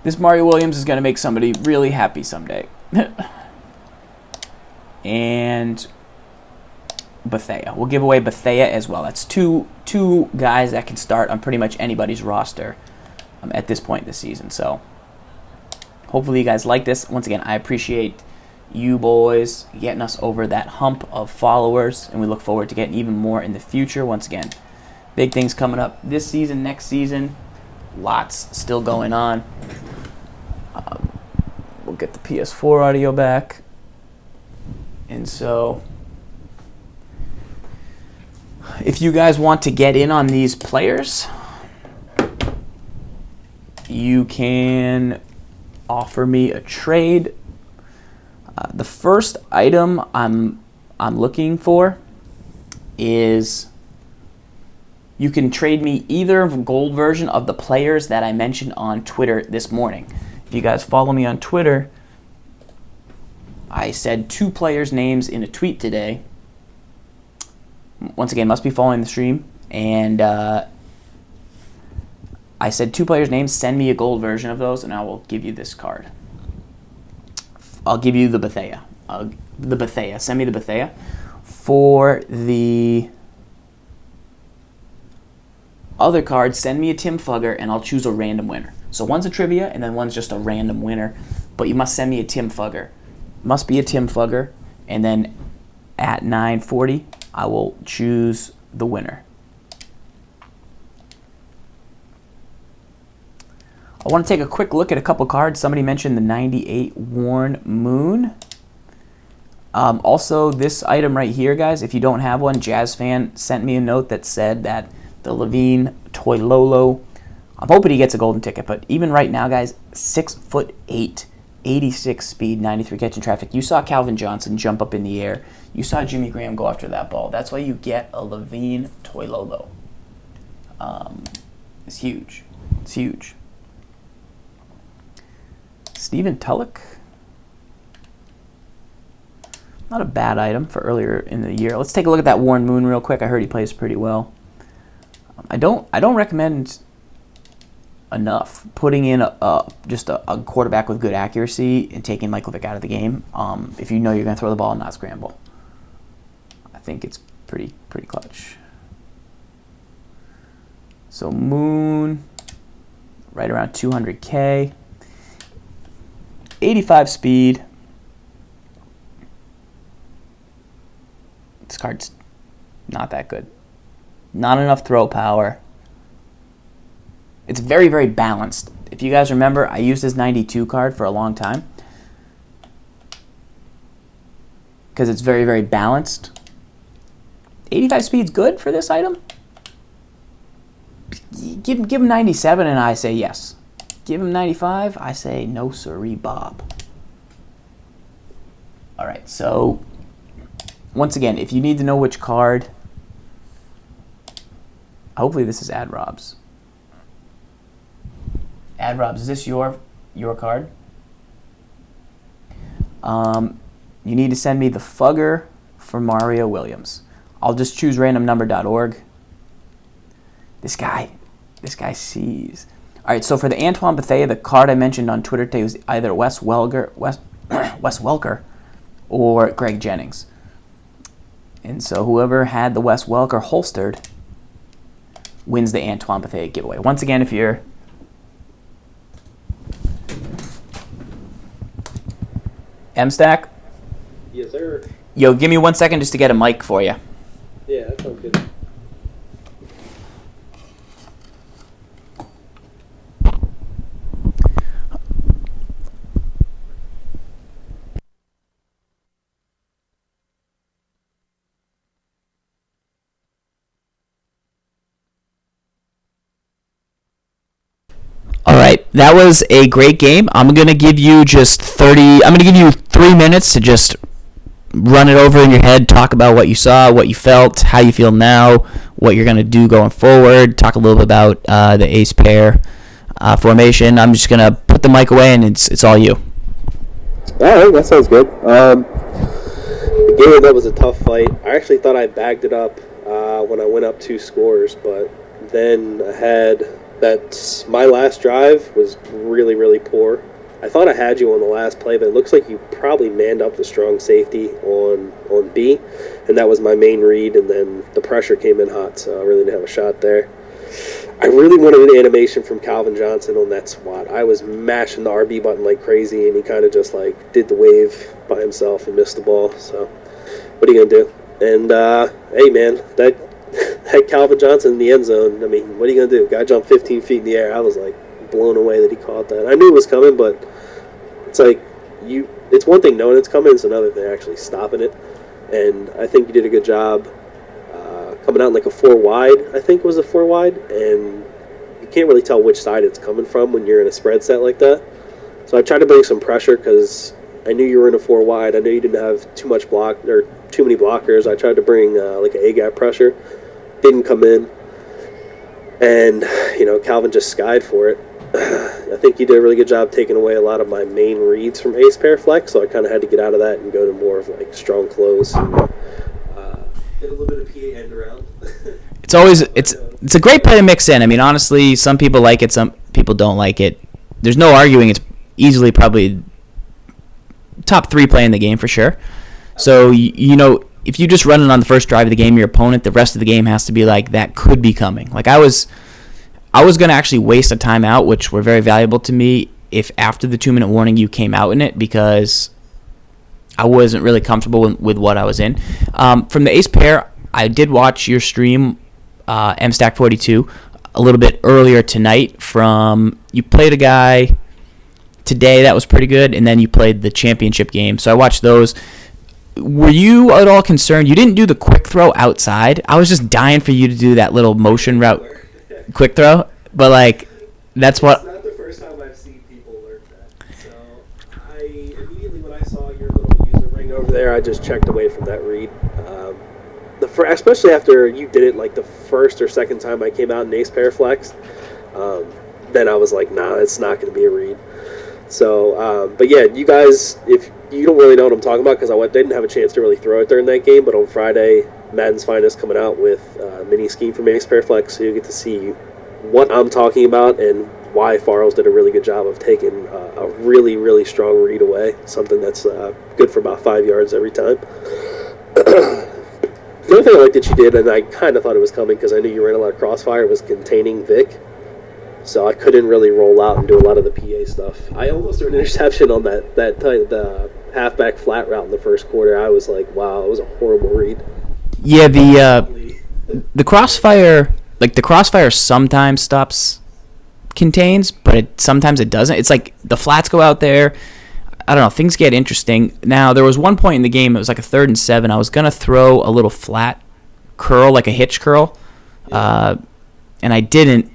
This Mario Williams is going to make somebody really happy someday. And Bethea. We'll give away Bethea as well. That's two guys that can start on pretty much anybody's roster at this point this season. So hopefully you guys like this. Once again, I appreciate you boys getting us over that hump of followers, and we look forward to getting even more in the future. Once again, big things coming up this season, next season. Lots still going on. We'll get the PS4 audio back. And so if you guys want to get in on these players, you can offer me a trade. The first item I'm looking for is you can trade me either gold version of the players that I mentioned on Twitter this morning. If you guys follow me on Twitter, I said 2 players' names in a tweet today. Once again, must be following the stream. And I said 2 players' names, send me a gold version of those, and I will give you this card. I'll give you the Bethea. Send me the Bethea. For the other card, send me a Tim Fugger, and I'll choose a random winner. So one's a trivia, and then one's just a random winner. But you must send me a Tim Fugger. Must be a Tim Fugger. And then at 9:40, I will choose the winner. I want to take a quick look at a couple cards. Somebody mentioned the 98 Worn Moon. Also, this item right here, guys, if you don't have one, Jazz Fan sent me a note that said that the Levine Toy Lolo, I'm hoping he gets a golden ticket, but even right now, guys, 6'8", 86 speed, 93 catching traffic. You saw Calvin Johnson jump up in the air. You saw Jimmy Graham go after that ball. That's why you get a Levine Toy Lolo. It's huge. It's huge. Stephen Tulloch. Not a bad item for earlier in the year. Let's take a look at that Worn Moon real quick. I heard he plays pretty well. I don't recommend enough putting in just a quarterback with good accuracy and taking Michael Vick out of the game. If you know you're going to throw the ball and not scramble, I think it's pretty clutch. So Moon, right around 200K, 85 speed. This card's not that good. Not enough throw power. It's very, very balanced. If you guys remember, I used this 92 card for a long time because it's very, very balanced. 85 speed's good for this item. Give him 97 and I say yes. Give him 95, I say no siree, Bob. All right, so once again, if you need to know which card, hopefully this is Ad Rob's. Ad Rob's, is this your card? You need to send me the Fugger for Mario Williams. I'll just choose randomnumber.org. This guy sees. All right, so for the Antoine Bethea, the card I mentioned on Twitter today was either Wes Welker or Greg Jennings. And so whoever had the Wes Welker holstered wins the Antoine Bethea giveaway. Once again, if you're MStach? Yes, sir. Yo, give me 1 second just to get a mic for you. Yeah, that sounds good. All right, that was a great game. I'm going to give you just 3 minutes to just run it over in your head, talk about what you saw, what you felt, how you feel now, what you're going to do going forward, talk a little bit about the ace pair formation. I'm just going to put the mic away and it's all you. All right, that sounds good. Again, that was a tough fight. I actually thought I bagged it up when I went up 2 scores, but then I had my last drive was really, really poor. I thought I had you on the last play, but it looks like you probably manned up the strong safety on B, and that was my main read, and then the pressure came in hot, so I really didn't have a shot there. I really wanted an animation from Calvin Johnson on that swat. I was mashing the RB button like crazy, and he kind of just like did the wave by himself and missed the ball. So, what are you gonna do? And hey, man, that Calvin Johnson in the end zone. I mean, what are you gonna do? Guy jumped 15 feet in the air. I was like blown away that he caught that. I knew it was coming, but it's like it's one thing knowing it's coming; it's another thing actually stopping it. And I think you did a good job. Coming out in like a 4 wide, I think it was a 4 wide, and you can't really tell which side it's coming from when you're in a spread set like that. So I tried to bring some pressure because I knew you were in a 4 wide. I knew you didn't have too many blockers. I tried to bring like an A-gap pressure. Didn't come in, and Calvin just skied for it. I think you did a really good job taking away a lot of my main reads from ace pair flex, so I kind of had to get out of that and go to more of like strong close. Did a little bit of PA end around. It's a great play to mix in. I mean, honestly, some people like it, some people don't like it. There's no arguing. It's easily probably top 3 play in the game for sure. So if you just run it on the first drive of the game, your opponent, the rest of the game has to be like that could be coming. Like I was going to actually waste a timeout, which were very valuable to me, if after the 2-minute warning you came out in it, because I wasn't really comfortable with what I was in. From the ace pair, I did watch your stream, MStach 42, a little bit earlier tonight. You played a guy today that was pretty good, and then you played the championship game. So I watched those. Were you at all concerned? You didn't do the quick throw outside. I was just dying for you to do that little motion route quick throw, but like that's what. It's not the first time I've seen people learn that. So I immediately when I saw your little user ring over there, I just checked away from that read. Especially after you did it like the first or second time I came out in ace pair flex, then I was like, nah, it's not going to be a read. So, but yeah, you guys, if you don't really know what I'm talking about, because I didn't have a chance to really throw it during that game, but on Friday, Madden's Finest coming out with a mini scheme from ace pair flex, so you get to see what I'm talking about and why Farls did a really good job of taking a really, really strong read away, something that's good for about 5 yards every time. The other thing I liked that you did, and I kind of thought it was coming because I knew you ran a lot of crossfire, was containing Vic. So I couldn't really roll out and do a lot of the PA stuff. I almost threw an interception on the halfback flat route in the first quarter. I was like, wow, it was a horrible read. Yeah, the crossfire sometimes stops contains, but sometimes it doesn't. It's like the flats go out there. I don't know. Things get interesting. Now, there was one point in the game, it was like a 3rd and 7. I was going to throw a little flat curl, like a hitch curl, and I didn't,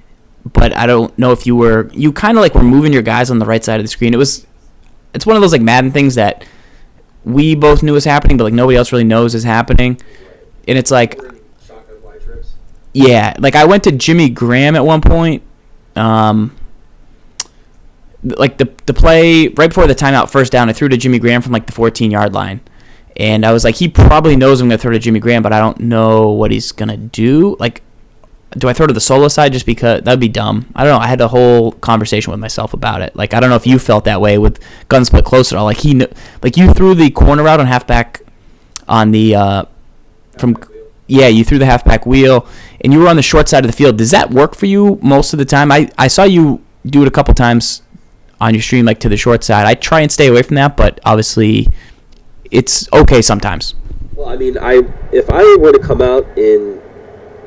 but I don't know if you kind of like were moving your guys on the right side of the screen. It's one of those like Madden things that we both knew was happening, but like nobody else really knows is happening. And it's like, yeah, like I went to Jimmy Graham at one point, like the play right before the timeout, first down, I threw to Jimmy Graham from like the 14-yard line. And I was like, he probably knows I'm going to throw to Jimmy Graham, but I don't know what he's going to do. Like, do I throw to the solo side just because? That would be dumb. I don't know. I had a whole conversation with myself about it. Like, I don't know if you felt that way with gun split close at all. Like, you threw the corner route on halfback on the, you threw the halfback wheel, and you were on the short side of the field. Does that work for you most of the time? I saw you do it a couple times on your stream, like to the short side. I try and stay away from that, but obviously it's okay sometimes. Well, I mean, if I were to come out in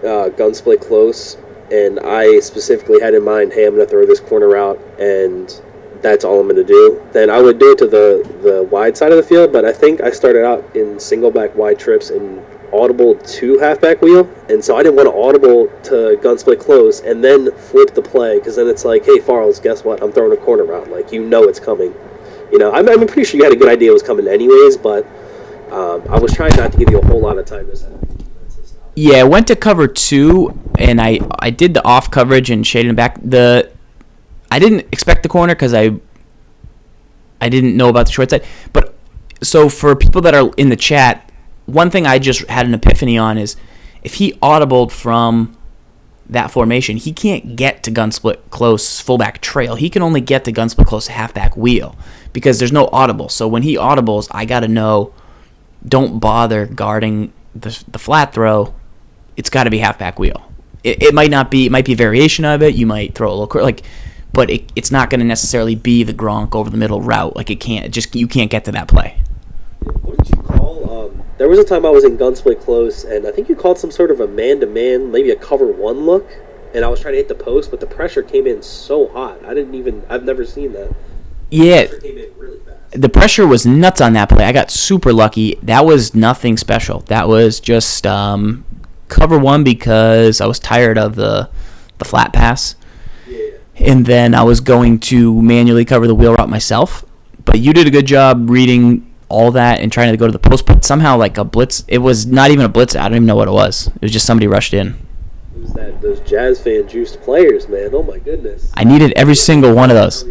gun split close, and I specifically had in mind, hey, I'm going to throw this corner route, and that's all I'm going to do, then I would do it to the wide side of the field, but I think I started out in single back wide trips and audible to halfback wheel, and so I didn't want to audible to gun split close and then flip the play, because then it's like, hey, Farls, guess what? I'm throwing a corner route. Like, you know it's coming. I'm pretty sure you had a good idea it was coming anyways, but I was trying not to give you a whole lot of time to set. Yeah, I went to cover 2, and I did the off coverage and shaded him back. I didn't expect the corner because I I didn't know about the short side. But so for people that are in the chat, one thing I just had an epiphany on is if he audibled from that formation, he can't get to gun split close fullback trail. He can only get to gun split close halfback wheel because there's no audible. So when he audibles, I got to know, don't bother guarding the flat throw. It's got to be halfback wheel. It might not be. It might be a variation of it. You might throw a little but it's not going to necessarily be the Gronk over the middle route. Like it can't. You can't get to that play. What did you call? There was a time I was in gun split close, and I think you called some sort of a man-to-man, maybe a cover one look, and I was trying to hit the post, but the pressure came in so hot. I've never seen that. Yeah. The pressure came in really fast. The pressure was nuts on that play. I got super lucky. That was nothing special. That was just cover one because I was tired of the flat pass. Yeah. And then I was going to manually cover the wheel route myself. But you did a good job reading all that and trying to go to the post, but somehow like a blitz, it was not even a blitz. I don't even know what it was. It was just somebody rushed in. It was those Jazz fan juiced players, man. Oh my goodness. I needed every single one of those.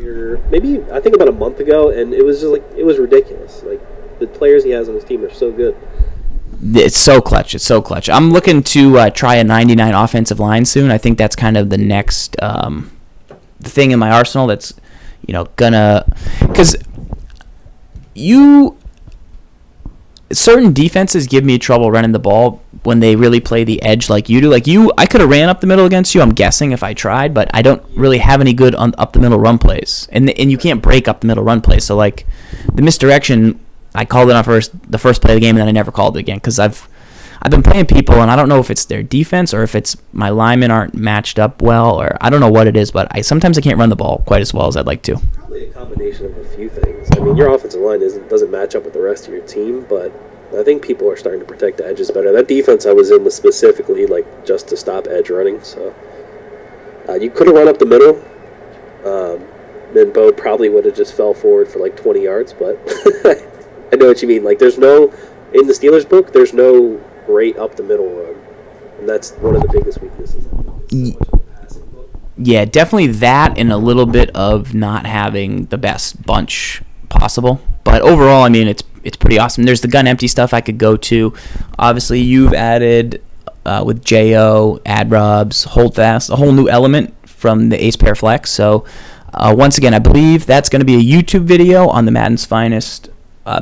Maybe I think about a month ago, and it was just like it was ridiculous. Like the players he has on his team are so good. It's so clutch. It's so clutch. I'm looking to try a 99 offensive line soon. I think that's kind of the next thing in my arsenal. That's gonna because certain defenses give me trouble running the ball when they really play the edge like you do. I could have ran up the middle against you, I'm guessing, if I tried, but I don't really have any good up the middle run plays. And you can't break up the middle run plays. So, like, the misdirection, I called it on the first play of the game, and then I never called it again because I've been playing people, and I don't know if it's their defense or if it's my linemen aren't matched up well, or I don't know what it is, but sometimes I can't run the ball quite as well as I'd like to. Probably a combination of a few things. I mean, your offensive line doesn't match up with the rest of your team, but I think people are starting to protect the edges better. That defense I was in was specifically just to stop edge running, so you could have run up the middle. Then Bo probably would have just fell forward for 20 yards, but I know what you mean. In the Steelers book, there's no great up the middle run, and that's one of the biggest weaknesses. Yeah, definitely that, and a little bit of not having the best bunch possible. But overall, I mean, it's pretty awesome. There's the gun empty stuff I could go to. Obviously, you've added with JO, ad robs, hold fast, a whole new element from the ace pair flex. So once again, I believe that's going to be a YouTube video on the Madden's Finest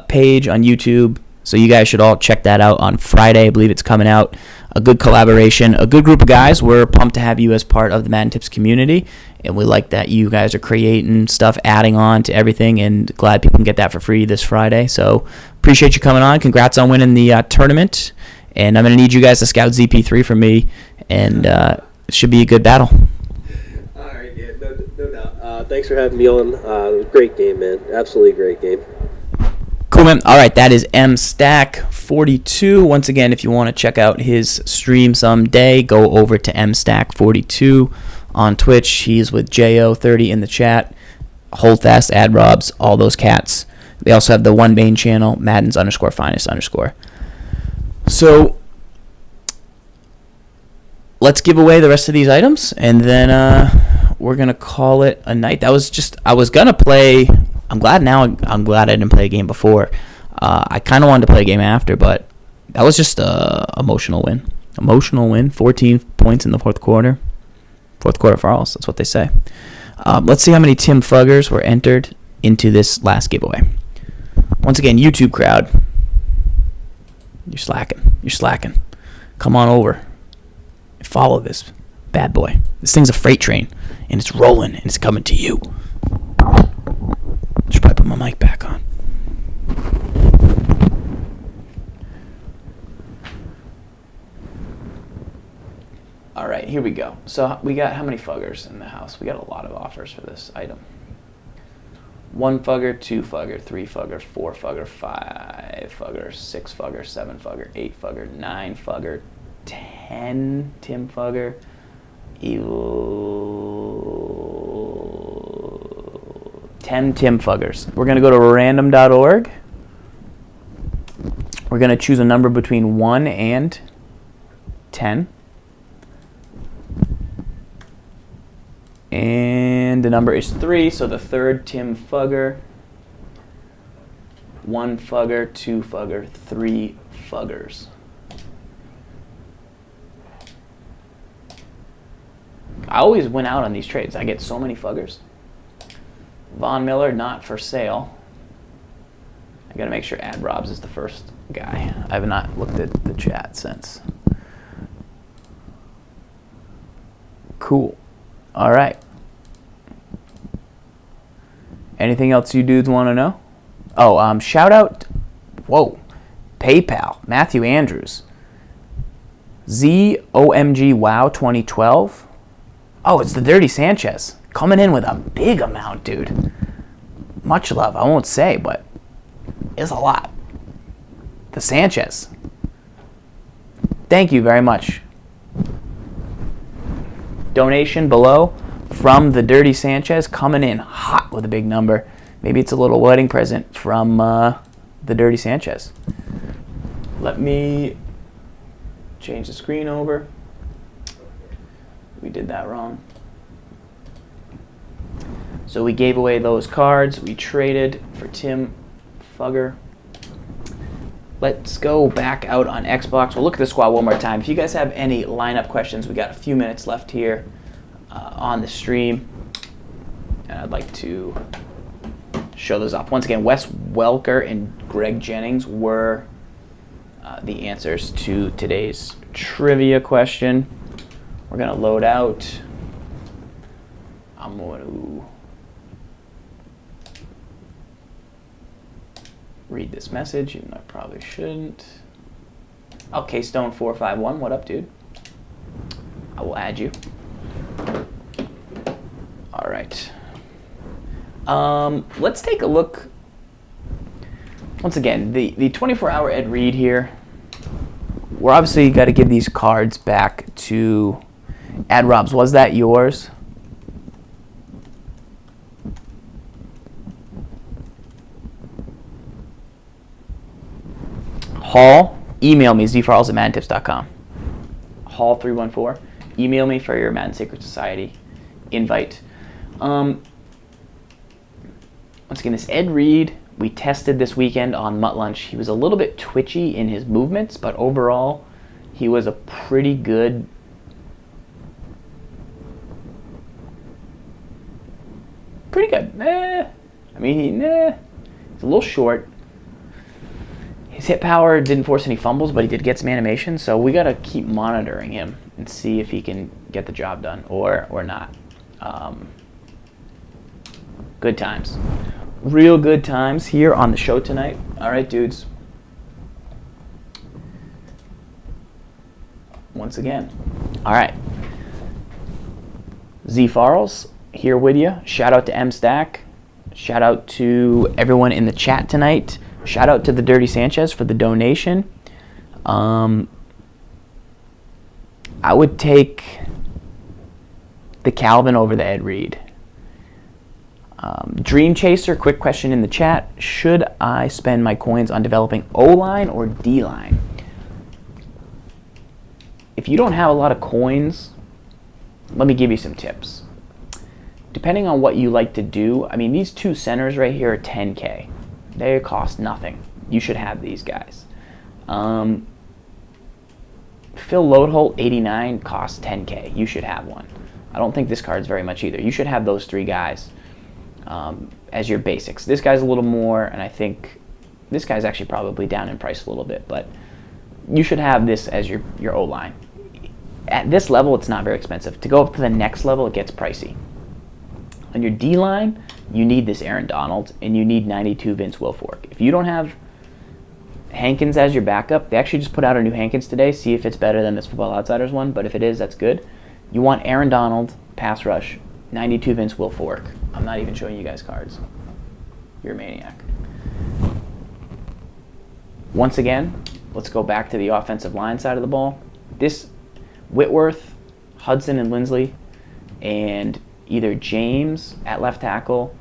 page on YouTube. So you guys should all check that out on Friday. I believe it's coming out. A good collaboration, a good group of guys. We're pumped to have you as part of the Madden Tips community, and we like that you guys are creating stuff, adding on to everything, and glad people can get that for free this Friday. So appreciate you coming on. Congrats on winning the tournament, and I'm going to need you guys to scout ZP3 for me, and it should be a good battle. All right, yeah, no doubt. Thanks for having me on. It was a great game, man. Absolutely great game. Cool, man. All right, that is MStach 42. Once again, if you want to check out his stream someday, go over to MStach 42 on Twitch. He's with JO30 in the chat. Hold fast, ad robs, all those cats. They also have the one main channel, Madden's _finest_. So let's give away the rest of these items, and then we're gonna call it a night. I was gonna play. I'm glad I didn't play a game before. I kind of wanted to play a game after, but that was just a emotional win. Emotional win. 14 points in the fourth quarter. Fourth quarter Farls. That's what they say. Let's see how many Tim Fuggers were entered into this last giveaway. Once again, YouTube crowd, you're slacking. Come on over and follow this bad boy. This thing's a freight train, and it's rolling, and it's coming to you. Should probably put my mic back on. All right, here we go. So we got how many Fuggers in the house? We got a lot of offers for this item. 1 Fugger, 2 Fugger, 3 Fugger, 4 Fugger, 5 Fugger, 6 Fugger, 7 Fugger, 8 Fugger, 9 Fugger, 10 Tim Fugger, 10 Tim Fuggers. We're going to go to random.org. We're going to choose a number between 1 and 10. And the number is 3, so the third Tim Fugger 1 fugger, 2 fugger, 3 fuggers. I always win out on these trades. I get so many fuggers. Von Miller, not for sale. I gotta make sure Ad Robs is the first guy. I have not looked at the chat since. Cool. All right. Anything else you dudes want to know? Oh, shout out. Whoa. PayPal. Matthew Andrews. ZOMG Wow 2012. Oh, it's the Dirty Sanchez. Coming in with a big amount, dude. Much love. I won't say, but it's a lot. The Sanchez. Thank you very much. Donation below from the Dirty Sanchez, coming in hot with a big number. Maybe it's a little wedding present from the Dirty Sanchez. Let me change the screen over. We did that wrong. So we gave away those cards. We traded for Tim Fugger. Let's go back out on Xbox. We'll look at the squad one more time. If you guys have any lineup questions, we got a few minutes left here on the stream. And I'd like to show those off. Once again, Wes Welker and Greg Jennings were the answers to today's trivia question. We're going to load out. I'm going to read this message, even though I probably shouldn't. Okay, Stone451, what up, dude? I will add you. All right. Let's take a look. Once again, the 24-hour Ed Reed here. We're obviously got to give these cards back to Ad Robs. Was that yours? Hall, email me, ZFarls at MaddenTips.com. Hall314, email me for your Madden Secret Society invite. Once again, this Ed Reed, we tested this weekend on Mutt Lunch. He was a little bit twitchy in his movements, but overall, he was a pretty good. I mean, he's a little short. His hit power didn't force any fumbles, but he did get some animation, so we got to keep monitoring him and see if he can get the job done or not. Good times. Real good times here on the show tonight. All right, dudes. Once again. All right. ZFarls here with you. Shout out to MStach. Shout out to everyone in the chat tonight. Shout out to the Dirty Sanchez for the donation. I would take the Calvin over the Ed Reed. Dream Chaser, quick question in the chat. Should I spend my coins on developing O-line or D-line? If you don't have a lot of coins, let me give you some tips. Depending on what you like to do, I mean, these two centers right here are $10K. They cost nothing. You should have these guys. Phil Loadholt, 89, costs $10K. You should have one. I don't think this card's very much either. You should have those three guys as your basics. This guy's a little more, and I think this guy's actually probably down in price a little bit, but you should have this as your O-line. At this level, it's not very expensive. To go up to the next level, it gets pricey. On your D-line, you need this Aaron Donald, and you need 92 Vince Wilfork. If you don't have Hankins as your backup, they actually just put out a new Hankins today. See if it's better than this Football Outsiders one, but if it is, that's good. You want Aaron Donald, pass rush, 92 Vince Wilfork. I'm not even showing you guys cards. You're a maniac. Once again, let's go back to the offensive line side of the ball. This Whitworth, Hudson, and Lindsley, and either James at left tackle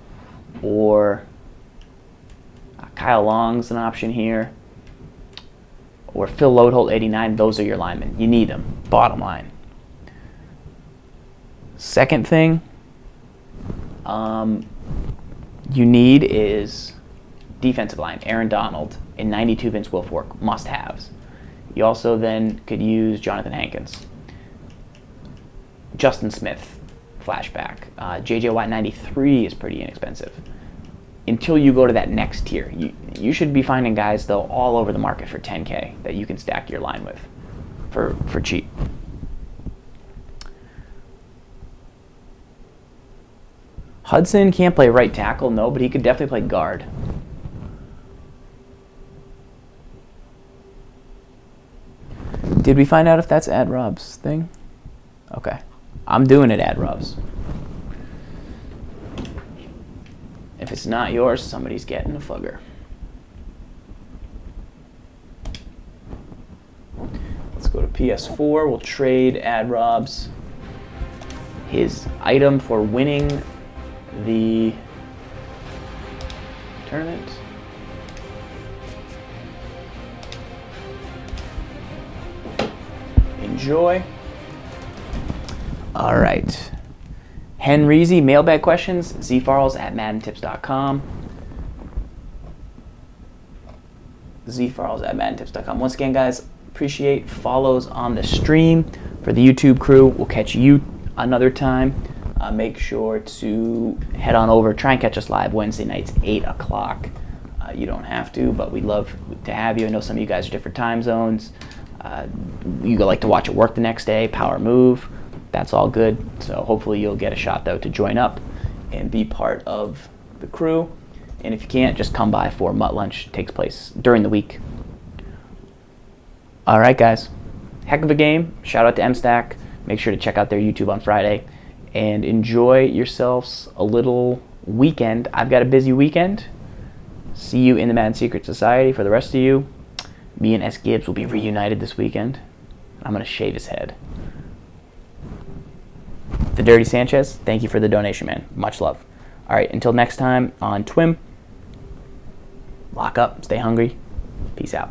or Kyle Long's an option here, or Phil Loadholt, 89. Those are your linemen. You need them. Bottom line. Second thing you need is defensive line, Aaron Donald, and 92 Vince Wilfork, must-haves. You also then could use Jonathan Hankins. Justin Smith, flashback. J.J. Watt 93 is pretty inexpensive. Until you go to that next tier, you should be finding guys, though, all over the market for $10K that you can stack your line with for cheap. Hudson can't play right tackle, no, but he could definitely play guard. Did we find out if that's Ad Rob's thing? Okay. I'm doing it, Ad Rob's. If it's not yours, somebody's getting a fugger. Let's go to PS4. We'll trade Ad Rob's his item for winning the tournament. Enjoy. All right. Henreezy, mailbag questions, ZFarls at MaddenTips.com. ZFarls at MaddenTips.com. Once again, guys, appreciate follows on the stream. For the YouTube crew, we'll catch you another time. Make sure to head on over. Try and catch us live Wednesday nights, 8 o'clock. You don't have to, but we'd love to have you. I know some of you guys are different time zones. You like to watch it work the next day, power move. That's all good. So hopefully you'll get a shot, though, to join up and be part of the crew. And if you can't, just come by for Mutt Lunch. It takes place during the week. All right, guys. Heck of a game. Shout out to MStach. Make sure to check out their YouTube on Friday. And enjoy yourselves a little weekend. I've got a busy weekend. See you in the Madden Secret Society. For the rest of you, me and S. Gibbs will be reunited this weekend. I'm going to shave his head. The Dirty Sanchez, thank you for the donation, man. Much love. All right, until next time on Twim, lock up, stay hungry. Peace out.